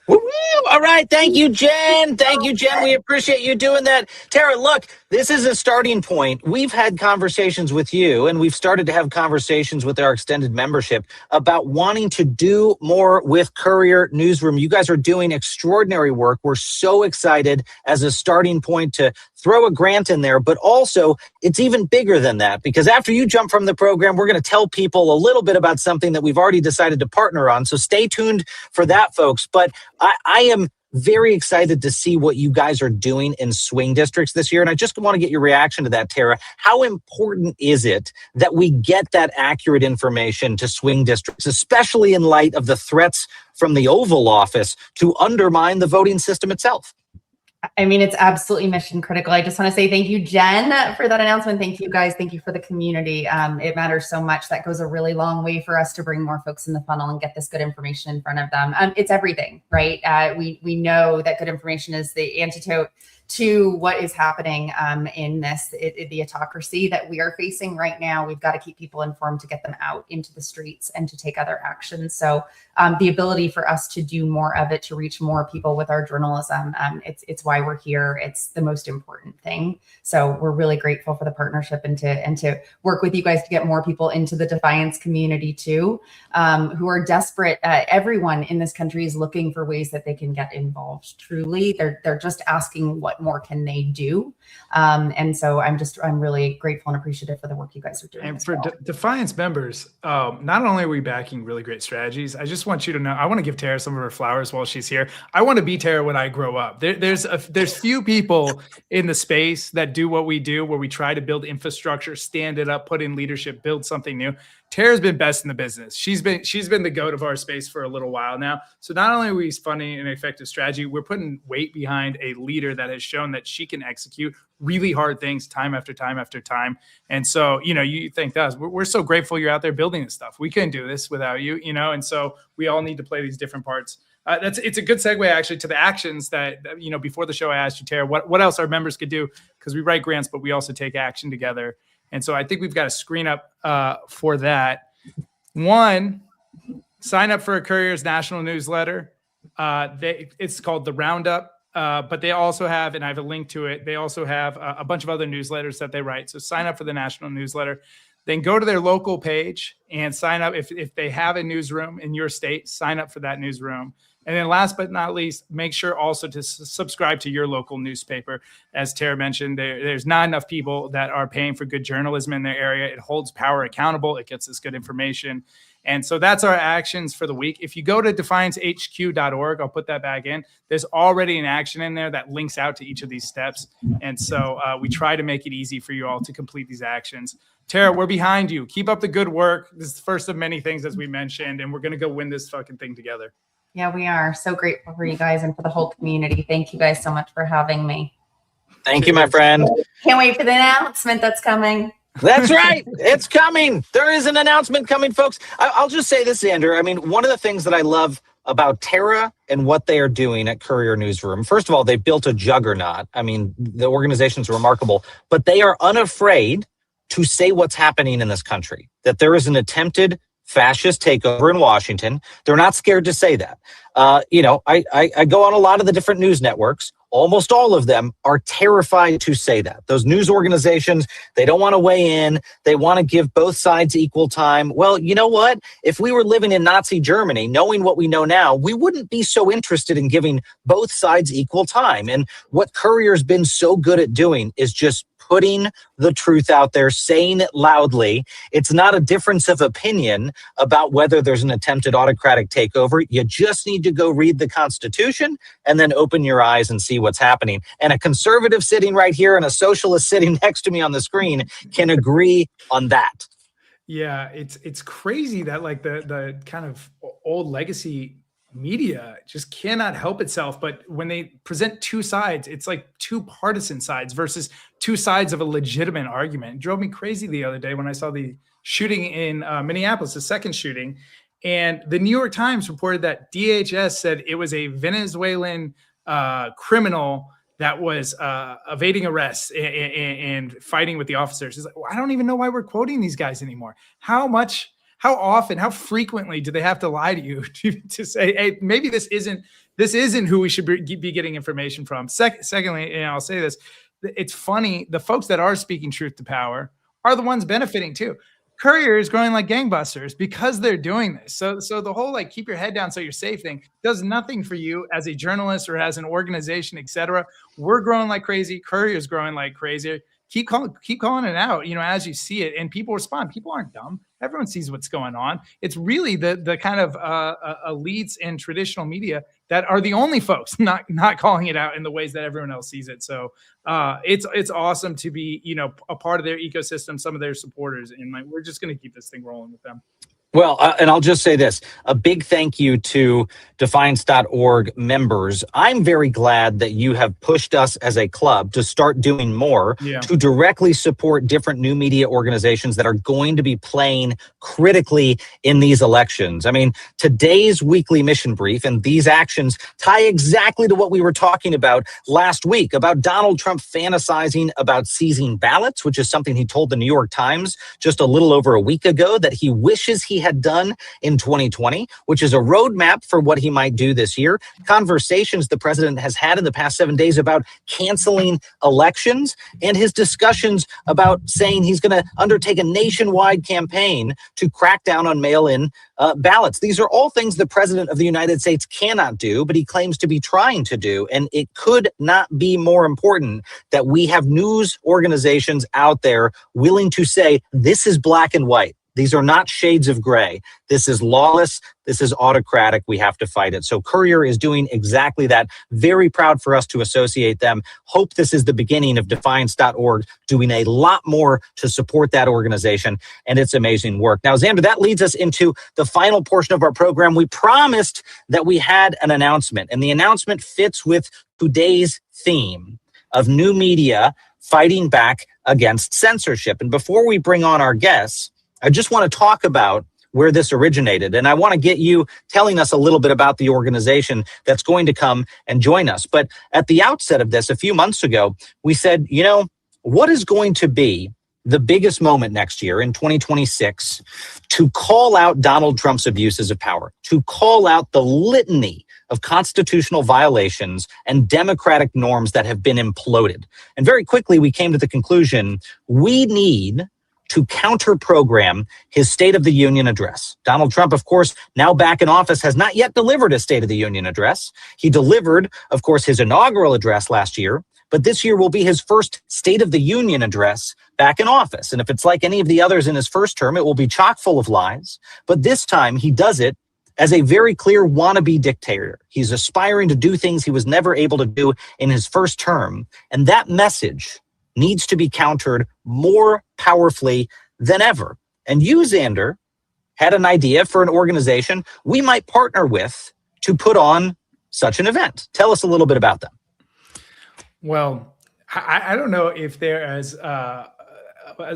Woo-woo! All right. Thank you, Jen. Thank you, Jen. We appreciate you doing that. Tara, look, this is a starting point. We've had conversations with you, and we've started to have conversations with our extended membership about wanting to do more with Courier Newsroom. You guys are doing extraordinary work. We're so excited as a starting point to throw a grant in there, but also it's even bigger than that, because after you jump from the program, we're going to tell people a little bit about something that we've already decided to partner on. So stay tuned for that, folks. But I am very excited to see what you guys are doing in swing districts this year. And I just want to get your reaction to that, Tara. How important is it that we get that accurate information to swing districts, especially in light of the threats from the Oval Office to undermine the voting system itself? I mean, it's absolutely mission critical. I just want to say thank you, Jen, for that announcement. Thank you, guys. Thank you for the community. It matters so much. That goes a really long way for us to bring more folks in the funnel and get this good information in front of them. It's everything, right? We know that good information is the antidote to what is happening in the autocracy that we are facing right now. We've got to keep people informed to get them out into the streets and to take other actions. So the ability for us to do more of it, to reach more people with our journalism, it's why we're here. It's the most important thing. So we're really grateful for the partnership and to work with you guys to get more people into the Defiance community too, who are desperate. Everyone in this country is looking for ways that they can get involved. Truly, they're just asking what more can they do. And so I'm really grateful and appreciative for the work you guys are doing. And for Defiance members, not only are we backing really great strategies, I just want you to know, I want to give Tara some of her flowers while she's here. I want to be Tara when I grow up. There's few people in the space that do what we do, where we try to build infrastructure, stand it up, put in leadership, build something new. Tara's been best in the business. She's been the goat of our space for a little while now. So not only are we funding an effective strategy, we're putting weight behind a leader that has shown that she can execute really hard things time after time after time. And so, you thank us. We're so grateful you're out there building this stuff. We couldn't do this without you, and so we all need to play these different parts. It's a good segue actually to the actions that, before the show, I asked you, Tara, what else our members could do, because we write grants, but we also take action together. And so I think we've got a screen up for that. One, sign up for a Courier's national newsletter. It's called The Roundup, but they also have, and I have a link to it, they also have a bunch of other newsletters that they write. So sign up for the national newsletter. Then go to their local page and sign up. If they have a newsroom in your state, sign up for that newsroom. And then last but not least, make sure also to subscribe to your local newspaper. As Tara mentioned, there's not enough people that are paying for good journalism in their area. It holds power accountable. It gets us good information. And so that's our actions for the week. If you go to defiancehq.org, I'll put that back in. There's already an action in there that links out to each of these steps. And so we try to make it easy for you all to complete these actions. Tara, we're behind you. Keep up the good work. This is the first of many things, as we mentioned, and we're going to go win this fucking thing together. Yeah, we are so grateful for you guys and for the whole community. Thank you guys so much for having me. Thank you, my friend. Can't wait for the announcement that's coming. That's right. It's coming. There is an announcement coming, folks. I'll just say this, Xander. I mean, one of the things that I love about Tara and what they are doing at Courier Newsroom, first of all, they've built a juggernaut. I mean, the organization's remarkable, but they are unafraid to say what's happening in this country, that there is an attempted fascist takeover in Washington. They're not scared to say that. I go on a lot of the different news networks. Almost all of them are terrified to say that. Those news organizations, they don't want to weigh in. They want to give both sides equal time. Well, you know what? If we were living in Nazi Germany, knowing what we know now, we wouldn't be so interested in giving both sides equal time. And what Courier's been so good at doing is just putting the truth out there, saying it loudly. It's not a difference of opinion about whether there's an attempted autocratic takeover. You just need to go read the Constitution and then open your eyes and see what's happening. And a conservative sitting right here and a socialist sitting next to me on the screen can agree on that. Yeah, it's crazy that like the kind of old legacy media just cannot help itself. But when they present two sides, it's like two partisan sides versus two sides of a legitimate argument. It drove me crazy the other day when I saw the shooting in Minneapolis, the second shooting. And the New York Times reported that DHS said it was a Venezuelan criminal that was evading arrest and fighting with the officers. It's like, well, I don't even know why we're quoting these guys anymore. How often, how frequently do they have to lie to you to say, hey, maybe this isn't who we should be getting information from? Secondly, and I'll say this, it's funny, the folks that are speaking truth to power are the ones benefiting too. Courier is growing like gangbusters because they're doing this. So the whole like keep your head down so you're safe thing does nothing for you as a journalist or as an organization, etc. We're growing like crazy. Courier is growing like crazy. Keep calling it out, as you see it, and people respond. People aren't dumb. Everyone sees what's going on. It's really the kind of elites and traditional media that are the only folks not calling it out in the ways that everyone else sees it. So it's awesome to be a part of their ecosystem, some of their supporters, and we're just going to keep this thing rolling with them. Well, and I'll just say this, a big thank you to defiance.org members. I'm very glad that you have pushed us as a club to start doing more to directly support different new media organizations that are going to be playing critically in these elections. I mean, today's weekly mission brief and these actions tie exactly to what we were talking about last week about Donald Trump fantasizing about seizing ballots, which is something he told the New York Times just a little over a week ago that he wishes he had done in 2020, which is a roadmap for what he might do this year. Conversations the president has had in the past 7 days about canceling elections, and his discussions about saying he's going to undertake a nationwide campaign to crack down on mail-in ballots. These are all things the president of the United States cannot do, but he claims to be trying to do. And it could not be more important that we have news organizations out there willing to say, this is black and white. These are not shades of gray. This is lawless. This is autocratic. We have to fight it. So Courier is doing exactly that. Very proud for us to associate them. Hope this is the beginning of defiance.org doing a lot more to support that organization and its amazing work. Now, Xander, that leads us into the final portion of our program. We promised that we had an announcement, and the announcement fits with today's theme of new media fighting back against censorship. And before we bring on our guests, I just want to talk about where this originated. And I want to get you telling us a little bit about the organization that's going to come and join us. But at the outset of this, a few months ago, we said, you know, what is going to be the biggest moment next year in 2026 to call out Donald Trump's abuses of power, to call out the litany of constitutional violations and democratic norms that have been imploded. And very quickly, we came to the conclusion we need to counter-program his State of the Union address. Donald Trump, of course, now back in office, has not yet delivered a State of the Union address. He delivered, of course, his inaugural address last year, but this year will be his first State of the Union address back in office. And if it's like any of the others in his first term, it will be chock full of lies. But this time, he does it as a very clear wannabe dictator. He's aspiring to do things he was never able to do in his first term. And that message needs to be countered more powerfully than ever. And you, Xander, had an idea for an organization we might partner with to put on such an event. Tell us a little bit about them. Well, I don't know if they're as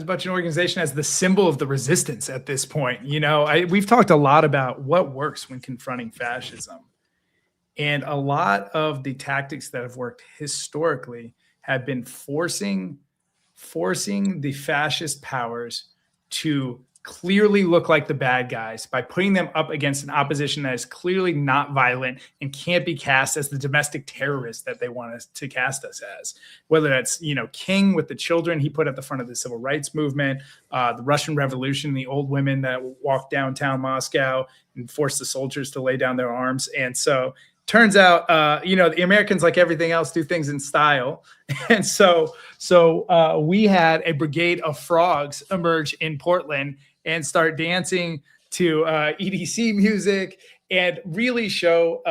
much an organization as the symbol of the resistance at this point. You know, we've talked a lot about what works when confronting fascism. And a lot of the tactics that have worked historically have been forcing the fascist powers to clearly look like the bad guys by putting them up against an opposition that is clearly not violent and can't be cast as the domestic terrorist that they want us to cast us as. Whether that's, you know, King with the children he put at the front of the civil rights movement, the Russian Revolution, the old women that walked downtown Moscow and forced the soldiers to lay down their arms. And so turns out, you know, the Americans, like everything else, do things in style. And so we had a brigade of frogs emerge in Portland and start dancing to EDC music and really show,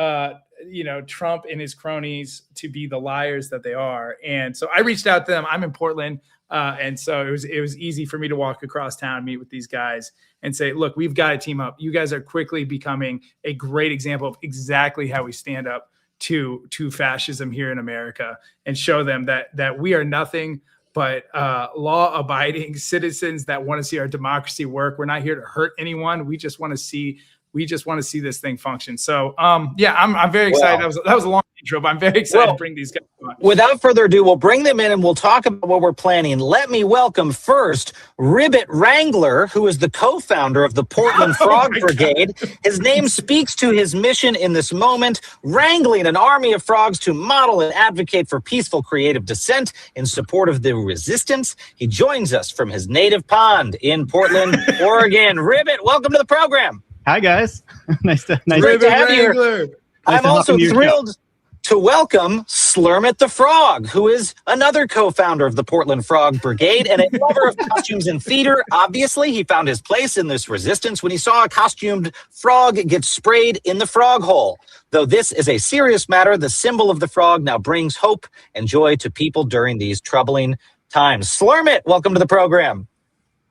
you know, Trump and his cronies to be the liars that they are. And so I reached out to them. I'm in Portland. And so it was easy for me to walk across town, meet with these guys and say, look, we've got to team up. You guys are quickly becoming a great example of exactly how we stand up to fascism here in America and show them that we are nothing but law-abiding citizens that want to see our democracy work. We're not here to hurt anyone. We just want to see this thing function. So yeah, I'm very excited. Wow. That was a long intro, but I'm very excited to bring these guys on. Without further ado, we'll bring them in and we'll talk about what we're planning. Let me welcome first Ribbit Wrangler, who is the co-founder of the Portland Frog Brigade. His name speaks to his mission in this moment, wrangling an army of frogs to model and advocate for peaceful creative dissent in support of the resistance. He joins us from his native pond in Portland, Oregon. Ribbit, welcome to the program. Hi, guys. Nice to to have you here. I'm also thrilled to welcome Slurmit the Frog, who is another co-founder of the Portland Frog Brigade and a lover of costumes and theater. Obviously, he found his place in this resistance when he saw a costumed frog get sprayed in the frog hole. Though this is a serious matter, the symbol of the frog now brings hope and joy to people during these troubling times. Slurmit, welcome to the program.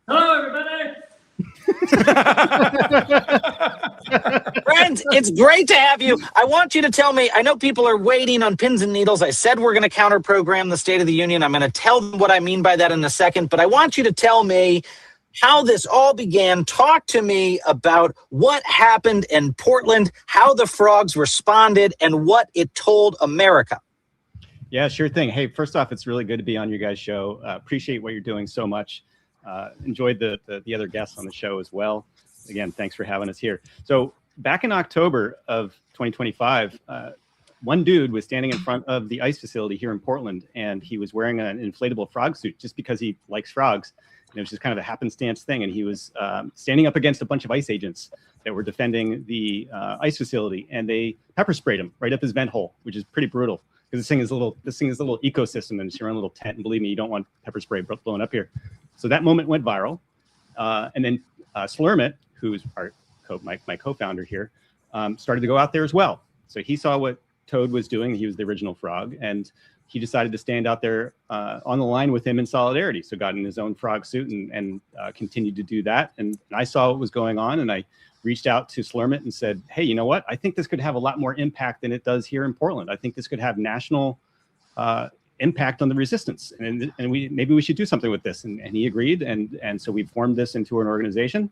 Hello, everybody. Brent, it's great to have you. I want you to tell me, I know people are waiting on pins and needles. I said we're going to counter program the State of the Union. I'm going to tell them what I mean by that in a second, but I want you to tell me how this all began. Talk to me about what happened in Portland, how the frogs responded, and what it told America. Yeah, sure thing. Hey, first off, it's really good to be on your guys' show. Appreciate what you're doing so much. Enjoyed the other guests on the show as well. Again, thanks for having us here. So back in October of 2025, one dude was standing in front of the ice facility here in Portland, and he was wearing an inflatable frog suit just because he likes frogs. And it was just kind of a happenstance thing. And he was standing up against a bunch of ICE agents that were defending the ice facility, and they pepper sprayed him right up his vent hole, which is pretty brutal because this thing is a little ecosystem, and it's your own little tent. And believe me, you don't want pepper spray blowing up here. So that moment went viral. And then Slurmit, who's my co-founder here, started to go out there as well. So he saw what Toad was doing. He was the original frog, and he decided to stand out there on the line with him in solidarity. So got in his own frog suit and continued to do that. And I saw what was going on, and I reached out to Slurmit and said, hey, you know what? I think this could have a lot more impact than it does here in Portland. I think this could have national impact on the resistance, and maybe we should do something with this. And he agreed, and so we formed this into an organization.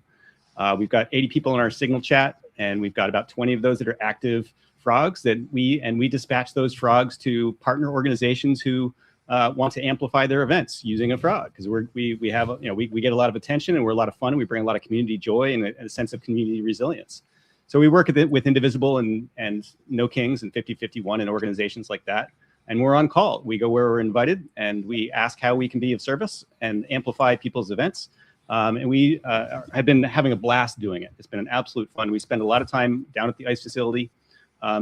We've got 80 people in our Signal chat, and we've got about 20 of those that are active frogs that we dispatch those frogs to partner organizations who want to amplify their events using a frog, because we get a lot of attention, and we're a lot of fun, and we bring a lot of community joy and a sense of community resilience. So we work with Indivisible and No Kings and 5051 and organizations like that. And we're on call. We go where we're invited, and we ask how we can be of service and amplify people's events. And we have been having a blast doing it. It's been an absolute fun. We spend a lot of time down at the ice facility.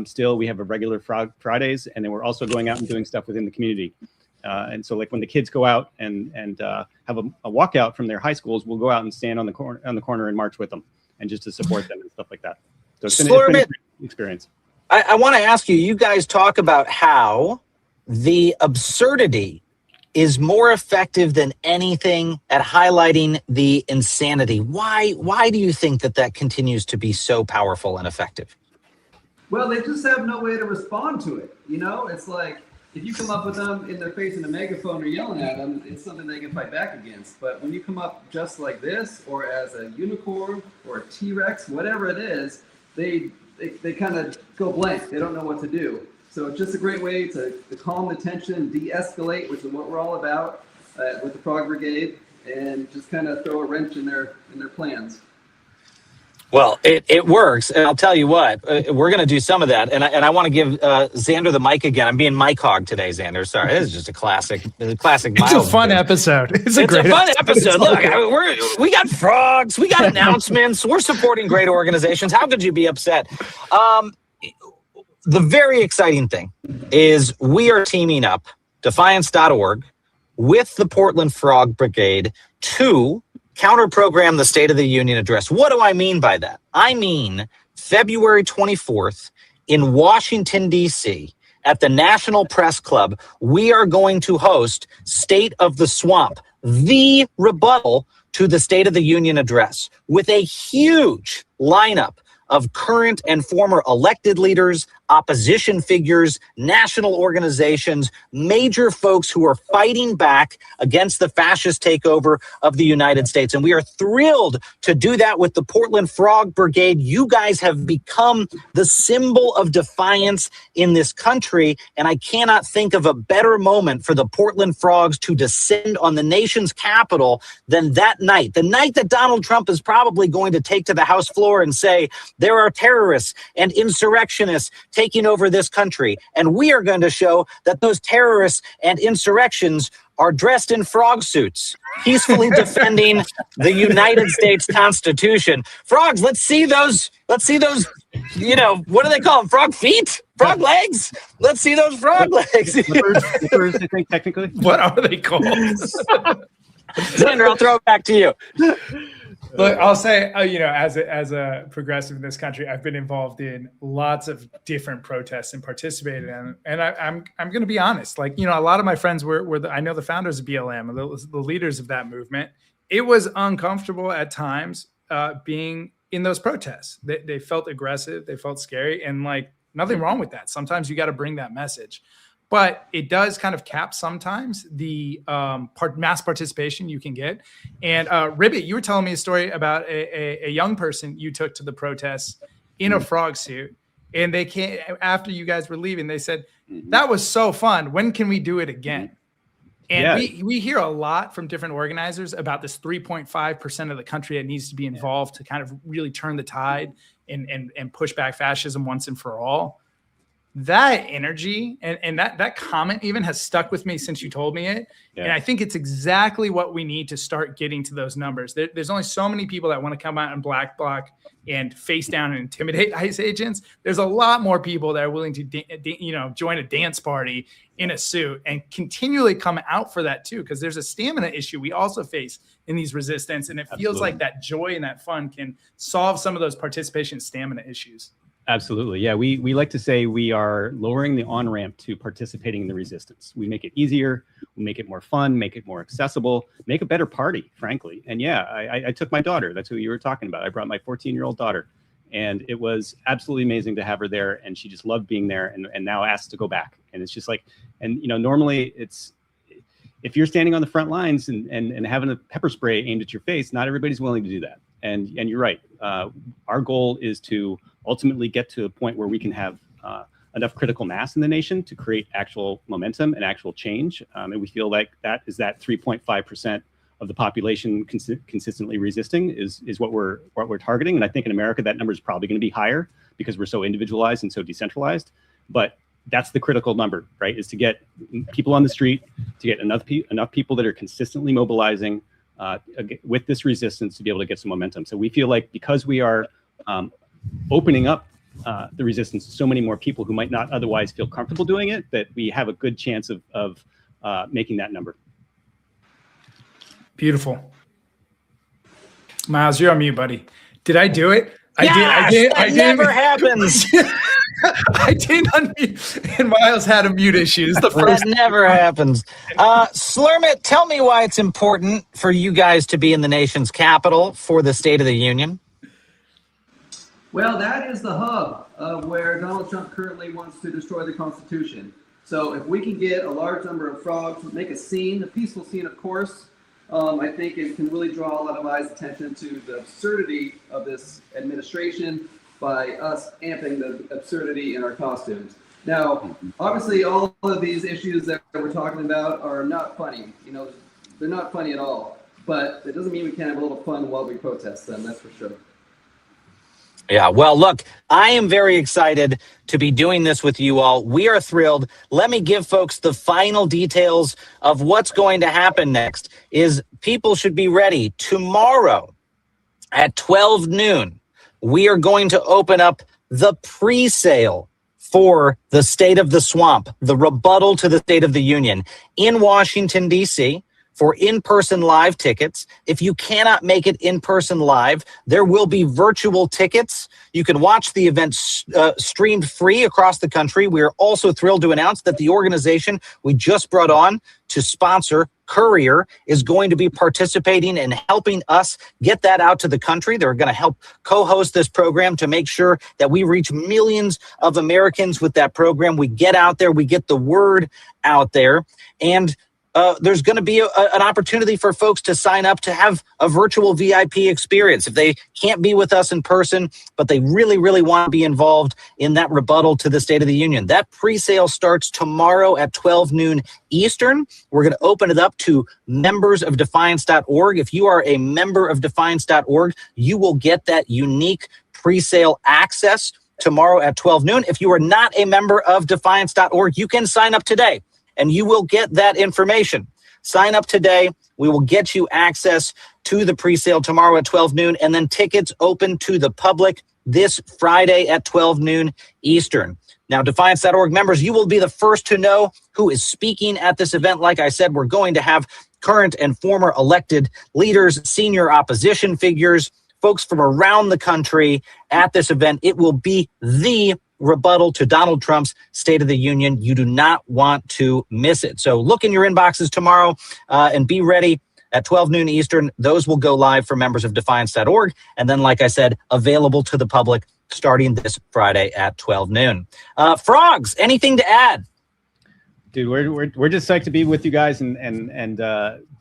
Still, we have a regular Frog Fridays, and then we're also going out and doing stuff within the community. And so, like when the kids go out and have a walkout from their high schools, we'll go out and stand on the corner and march with them, and just to support them and stuff like that. So it's been a great experience. I want to ask you. You guys talk about how the absurdity is more effective than anything at highlighting the insanity. Why do you think that continues to be so powerful and effective? Well, they just have no way to respond to it. You know, it's like if you come up with them in their face in a megaphone or yelling at them, it's something they can fight back against. But when you come up just like this, or as a unicorn or a T-Rex, whatever it is, they kind of go blank. They don't know what to do. So it's just a great way to calm the tension, de-escalate, which is what we're all about with the Frog Brigade, and just kind of throw a wrench in their plans. Well, it works, and I'll tell you what, we're going to do some of that, and I want to give Xander the mic again. I'm being mic hog today, Xander. Sorry, this is just a classic. It's a fun episode. It's a fun episode. Look, we got frogs, we got announcements, we're supporting great organizations. How could you be upset? The very exciting thing is we are teaming up, Defiance.org, with the Portland Frog Brigade to counter-program the State of the Union address. What do I mean by that? I mean February 24th in Washington, D.C., at the National Press Club, we are going to host State of the Swamp, the rebuttal to the State of the Union address, with a huge lineup of current and former elected leaders, opposition figures, national organizations, major folks who are fighting back against the fascist takeover of the United States. And we are thrilled to do that with the Portland Frog Brigade. You guys have become the symbol of defiance in this country, and I cannot think of a better moment for the Portland Frogs to descend on the nation's capital than that night, the night that Donald Trump is probably going to take to the House floor and say, there are terrorists and insurrectionists taking over this country. And we are going to show that those terrorists and insurrections are dressed in frog suits, peacefully defending the United States Constitution. Frogs, let's see those, you know, what do they call them? Frog feet? Frog legs? Let's see those frog legs. Flippers, I think, technically. What are they called? Xander, I'll throw it back to you. Look, I'll say, you know, as a progressive in this country, I've been involved in lots of different protests and participated in, and I'm going to be honest. Like, you know, a lot of my friends were I know the founders of BLM, the leaders of that movement. It was uncomfortable at times being in those protests. They felt aggressive, they felt scary, and like nothing wrong with that. Sometimes you got to bring that message, but it does kind of cap sometimes the mass participation you can get. And Ribbit, you were telling me a story about a young person you took to the protests in a frog suit, and they came after you guys were leaving. They said, "That was so fun. When can we do it again?" And we hear a lot from different organizers about this 3.5% of the country that needs to be involved to kind of really turn the tide and push back fascism once and for all. That energy and that comment even has stuck with me since you told me it. Yeah. And I think it's exactly what we need to start getting to those numbers. There's only so many people that want to come out in black bloc and face down and intimidate ICE agents. There's a lot more people that are willing to join a dance party in a suit and continually come out for that too, because there's a stamina issue we also face in these resistance, and it feels like that joy and that fun can solve some of those participation stamina issues. Absolutely. Yeah, we like to say we are lowering the on-ramp to participating in the resistance. We make it easier, we make it more fun, make it more accessible, make a better party, frankly. And yeah, I took my daughter. That's who you were talking about. I brought my 14-year-old daughter, and it was absolutely amazing to have her there, and she just loved being there and now asks to go back. And it's just like, and normally it's, if you're standing on the front lines and having a pepper spray aimed at your face, not everybody's willing to do that. And you're right. Our goal is to ultimately get to a point where we can have enough critical mass in the nation to create actual momentum and actual change. And we feel like that 3.5% of the population consistently resisting is what we're targeting. And I think in America, that number is probably going to be higher because we're so individualized and so decentralized. But that's the critical number, right? Is to get people on the street, to get enough people that are consistently mobilizing with this resistance to be able to get some momentum. So we feel like because we are opening up the resistance to so many more people who might not otherwise feel comfortable doing it, that we have a good chance of making that number. Beautiful. Miles, you're on mute, buddy. Did I do it? Yes, that never happens. I did unmute, and Miles had a mute issue. That never happens. Slurmit, tell me why it's important for you guys to be in the nation's capital for the State of the Union. Well, that is the hub of where Donald Trump currently wants to destroy the Constitution. So if we can get a large number of frogs, make a scene, a peaceful scene, of course, I think it can really draw a lot of eyes' attention to the absurdity of this administration by us amping the absurdity in our costumes. Now, obviously, all of these issues that we're talking about are not funny. They're not funny at all. But it doesn't mean we can't have a little fun while we protest them, that's for sure. Yeah, well, look, I am very excited to be doing this with you all. We are thrilled. Let me give folks the final details of what's going to happen next. Is people should be ready. Tomorrow at 12 noon, we are going to open up the pre-sale for the State of the Swamp, the rebuttal to the State of the Union in Washington, D.C., for in-person live tickets. If you cannot make it in-person live, there will be virtual tickets. You can watch the event streamed free across the country. We are also thrilled to announce that the organization we just brought on to sponsor, Courier, is going to be participating and helping us get that out to the country. They're going to help co-host this program to make sure that we reach millions of Americans with that program. We get out there, we get the word out there, and there's going to be an opportunity for folks to sign up to have a virtual VIP experience if they can't be with us in person, but they really, really want to be involved in that rebuttal to the State of the Union. That pre-sale starts tomorrow at 12 noon Eastern. We're going to open it up to members of defiance.org. If you are a member of defiance.org, you will get that unique pre-sale access tomorrow at 12 noon. If you are not a member of defiance.org, you can sign up today, and you will get that information. Sign up today. We will get you access to the pre-sale tomorrow at 12 noon, and then tickets open to the public this Friday at 12 noon Eastern. Now, Defiance.org members, you will be the first to know who is speaking at this event. Like I said, we're going to have current and former elected leaders, senior opposition figures, folks from around the country at this event. It will be the rebuttal to Donald Trump's State of the Union. You do not want to miss it. So look in your inboxes tomorrow and be ready at 12 noon Eastern. Those will go live for members of defiance.org. And then, like I said, available to the public starting this Friday at 12 noon. Frogs, anything to add? Dude, we're just psyched to be with you guys and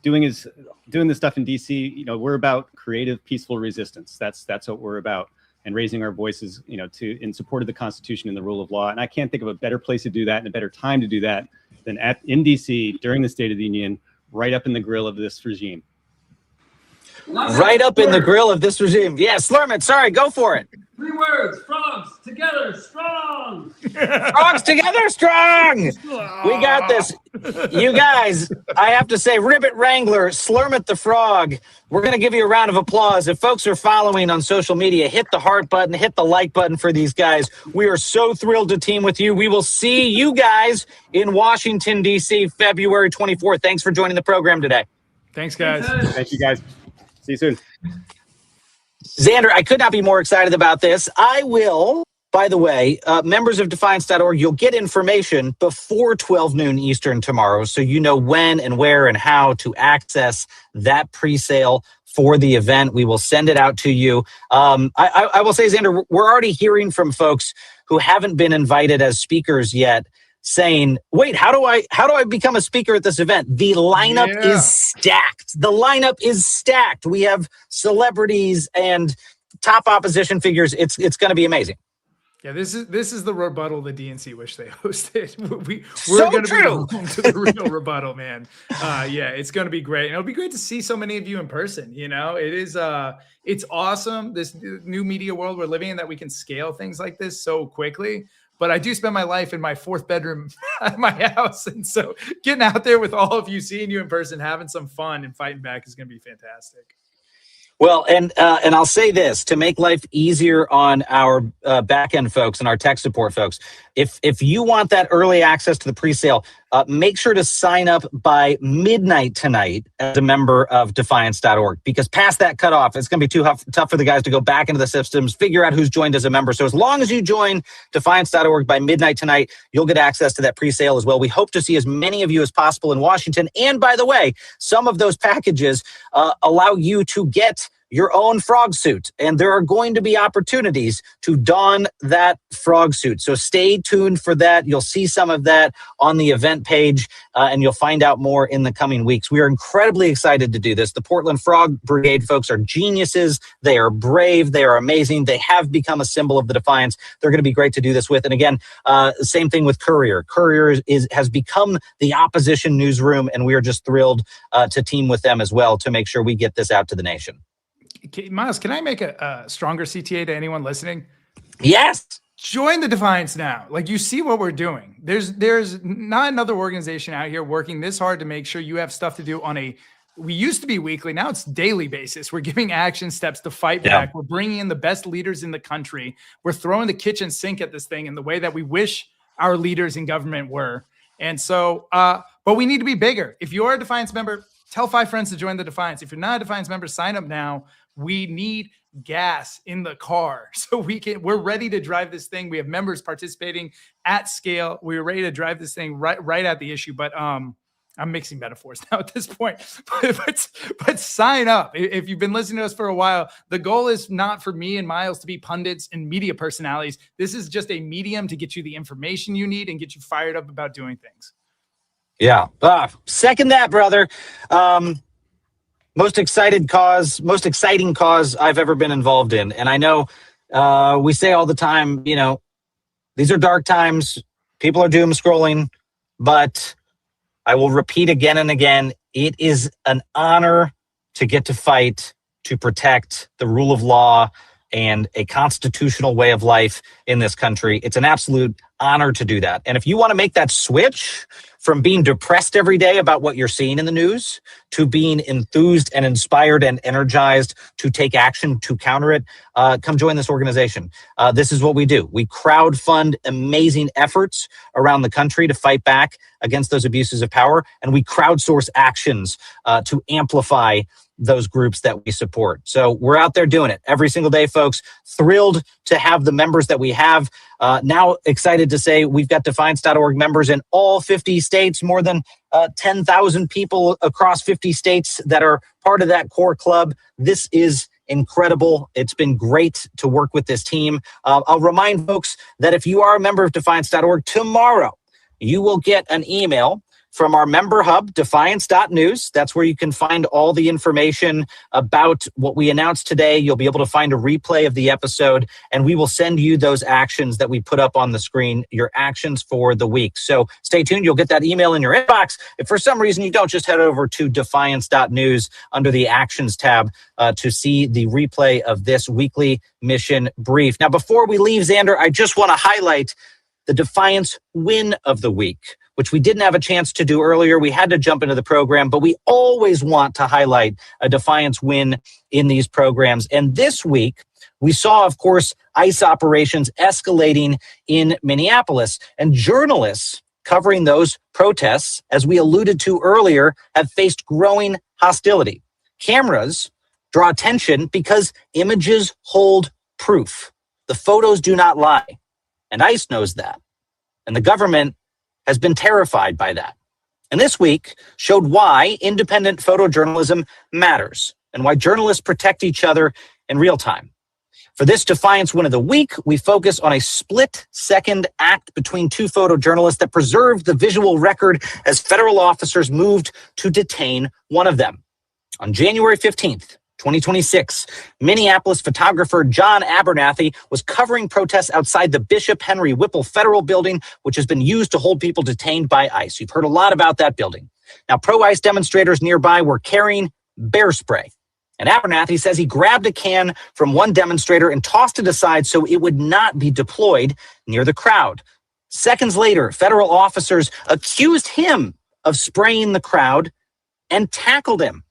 doing this stuff in DC. You know, we're about creative, peaceful resistance. That's what we're about, and raising our voices, you know, in support of the Constitution and the rule of law. And I can't think of a better place to do that and a better time to do that than in DC during the State of the Union, right up in the grill of this regime. Right up in the grill of this regime. Yeah, Slurmit, sorry, go for it. 3 words, frogs together, strong. Frogs together, strong. We got this. You guys, I have to say, Ribbit Wrangler, Slurmit the Frog, we're going to give you a round of applause. If folks are following on social media, hit the heart button, hit the like button for these guys. We are so thrilled to team with you. We will see you guys in Washington, D.C., February 24th. Thanks for joining the program today. Thanks, guys. Thank you, guys. See you soon. Xander, I could not be more excited about this. I will, by the way, members of defiance.org, you'll get information before 12 noon Eastern tomorrow, so you know when and where and how to access that pre-sale for the event. We will send it out to you. I will say, Xander, we're already hearing from folks who haven't been invited as speakers yet, saying, wait, how do I become a speaker at this event? The lineup is stacked. The lineup is stacked. We have celebrities and top opposition figures. It's going to be amazing. Yeah, this is the rebuttal the DNC wish they hosted. We're So going to be true. home to the real rebuttal, man. Yeah, it's going to be great. And it'll be great to see so many of you in person. You know, it's awesome, this new media world we're living in, that we can scale things like this so quickly. But I do spend my life in my 4th bedroom at my house. And so getting out there with all of you, seeing you in person, having some fun and fighting back is going to be fantastic. Well, and I'll say this to make life easier on our back end folks and our tech support folks. If you want that early access to the pre-sale, make sure to sign up by midnight tonight as a member of defiance.org, because past that cutoff, it's going to be too tough for the guys to go back into the systems, figure out who's joined as a member. So as long as you join defiance.org by midnight tonight, you'll get access to that pre-sale as well. We hope to see as many of you as possible in Washington. And by the way, some of those packages allow you to get your own frog suit, and there are going to be opportunities to don that frog suit. So stay tuned for that. You'll see some of that on the event page, and you'll find out more in the coming weeks. We are incredibly excited to do this. The Portland Frog Brigade folks are geniuses. They are brave. They are amazing. They have become a symbol of the Defiance. They're going to be great to do this with. And again, same thing with Courier. Courier has become the opposition newsroom, and we are just thrilled to team with them as well to make sure we get this out to the nation. Miles, can I make a stronger CTA to anyone listening? Yes. Join the Defiance now. Like, you see what we're doing. There's not another organization out here working this hard to make sure you have stuff to do on we used to be weekly. Now it's daily basis. We're giving action steps to fight back. We're bringing in the best leaders in the country. We're throwing the kitchen sink at this thing in the way that we wish our leaders in government were. And so, but we need to be bigger. If you're a Defiance member, tell 5 friends to join the Defiance. If you're not a Defiance member, sign up now. We need gas in the car so we're ready to drive this thing. We have members participating at scale. We're ready to drive this thing right at the issue. But I'm mixing metaphors now at this point. But sign up. If you've been listening to us for a while, the goal is not for me and Miles to be pundits and media personalities. This is just a medium to get you the information you need and get you fired up about doing things. Yeah. Second that, brother. Most exciting cause I've ever been involved in. And I know we say all the time, you know, these are dark times. People are doom scrolling, but I will repeat again and again, it is an honor to get to fight to protect the rule of law and a constitutional way of life in this country. It's an absolute honor to do that. And if you want to make that switch from being depressed every day about what you're seeing in the news to being enthused and inspired and energized to take action to counter it, come join this organization. This is what we do. We crowdfund amazing efforts around the country to fight back against those abuses of power, and we crowdsource actions to amplify those groups that we support. So we're out there doing it every single day, folks. Thrilled to have the members that we have. Now excited to say we've got Defiance.org members in all 50 states, more than 10,000 people across 50 states that are part of that core club. This is incredible. It's been great to work with this team. I'll remind folks that if you are a member of Defiance.org, tomorrow you will get an email from our member hub, defiance.news. That's where you can find all the information about what we announced today. You'll be able to find a replay of the episode, and we will send you those actions that we put up on the screen, your actions for the week. So stay tuned. You'll get that email in your inbox. If for some reason you don't, just head over to defiance.news under the actions tab to see the replay of this weekly mission brief. Now, before we leave, Xander, I just want to highlight the Defiance win of the week, which we didn't have a chance to do earlier. We had to jump into the program, but we always want to highlight a Defiance win in these programs. And this week, we saw, of course, ICE operations escalating in Minneapolis, and journalists covering those protests, as we alluded to earlier, have faced growing hostility. Cameras draw attention because images hold proof. The photos do not lie, and ICE knows that, and the government has been terrified by that. And this week showed why independent photojournalism matters and why journalists protect each other in real time. For this Defiance win of the week, we focus on a split-second act between two photojournalists that preserved the visual record as federal officers moved to detain one of them. On January 15th, 2026, Minneapolis photographer John Abernathy was covering protests outside the Bishop Henry Whipple Federal Building, which has been used to hold people detained by ICE. You've heard a lot about that building. Now, pro-ICE demonstrators nearby were carrying bear spray. And Abernathy says he grabbed a can from one demonstrator and tossed it aside so it would not be deployed near the crowd. Seconds later, federal officers accused him of spraying the crowd and tackled him.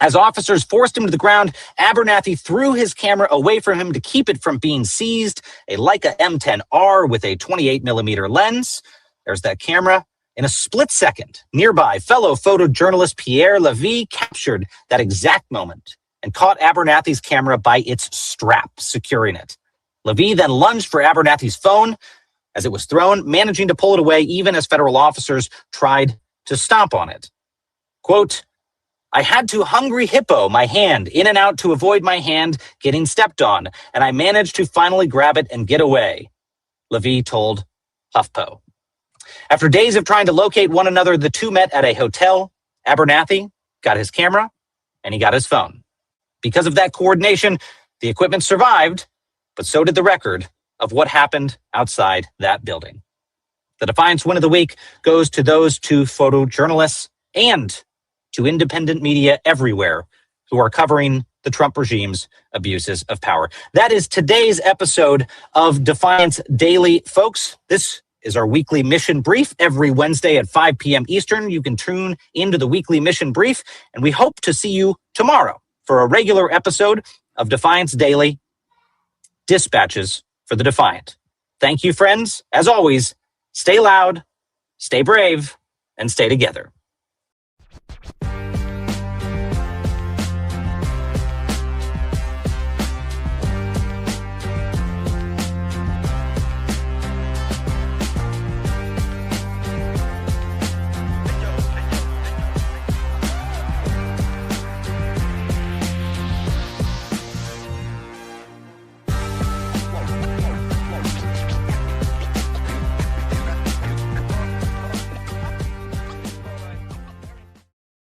As officers forced him to the ground, Abernathy threw his camera away from him to keep it from being seized, a Leica M10R with a 28mm lens. There's that camera. In a split second, nearby, fellow photojournalist Pierre Levy captured that exact moment and caught Abernathy's camera by its strap, securing it. Levy then lunged for Abernathy's phone as it was thrown, managing to pull it away even as federal officers tried to stomp on it. Quote, "I had to hungry hippo my hand in and out to avoid my hand getting stepped on, and I managed to finally grab it and get away," Levy told HuffPo. After days of trying to locate one another, the two met at a hotel. Abernathy got his camera, and he got his phone. Because of that coordination, the equipment survived, but so did the record of what happened outside that building. The Defiance win of the week goes to those two photojournalists and to independent media everywhere who are covering the Trump regime's abuses of power. That is today's episode of Defiance Daily. Folks, this is our weekly mission brief every Wednesday at 5 p.m. Eastern. You can tune into the weekly mission brief, and we hope to see you tomorrow for a regular episode of Defiance Daily, Dispatches for the Defiant. Thank you, friends. As always, stay loud, stay brave, and stay together.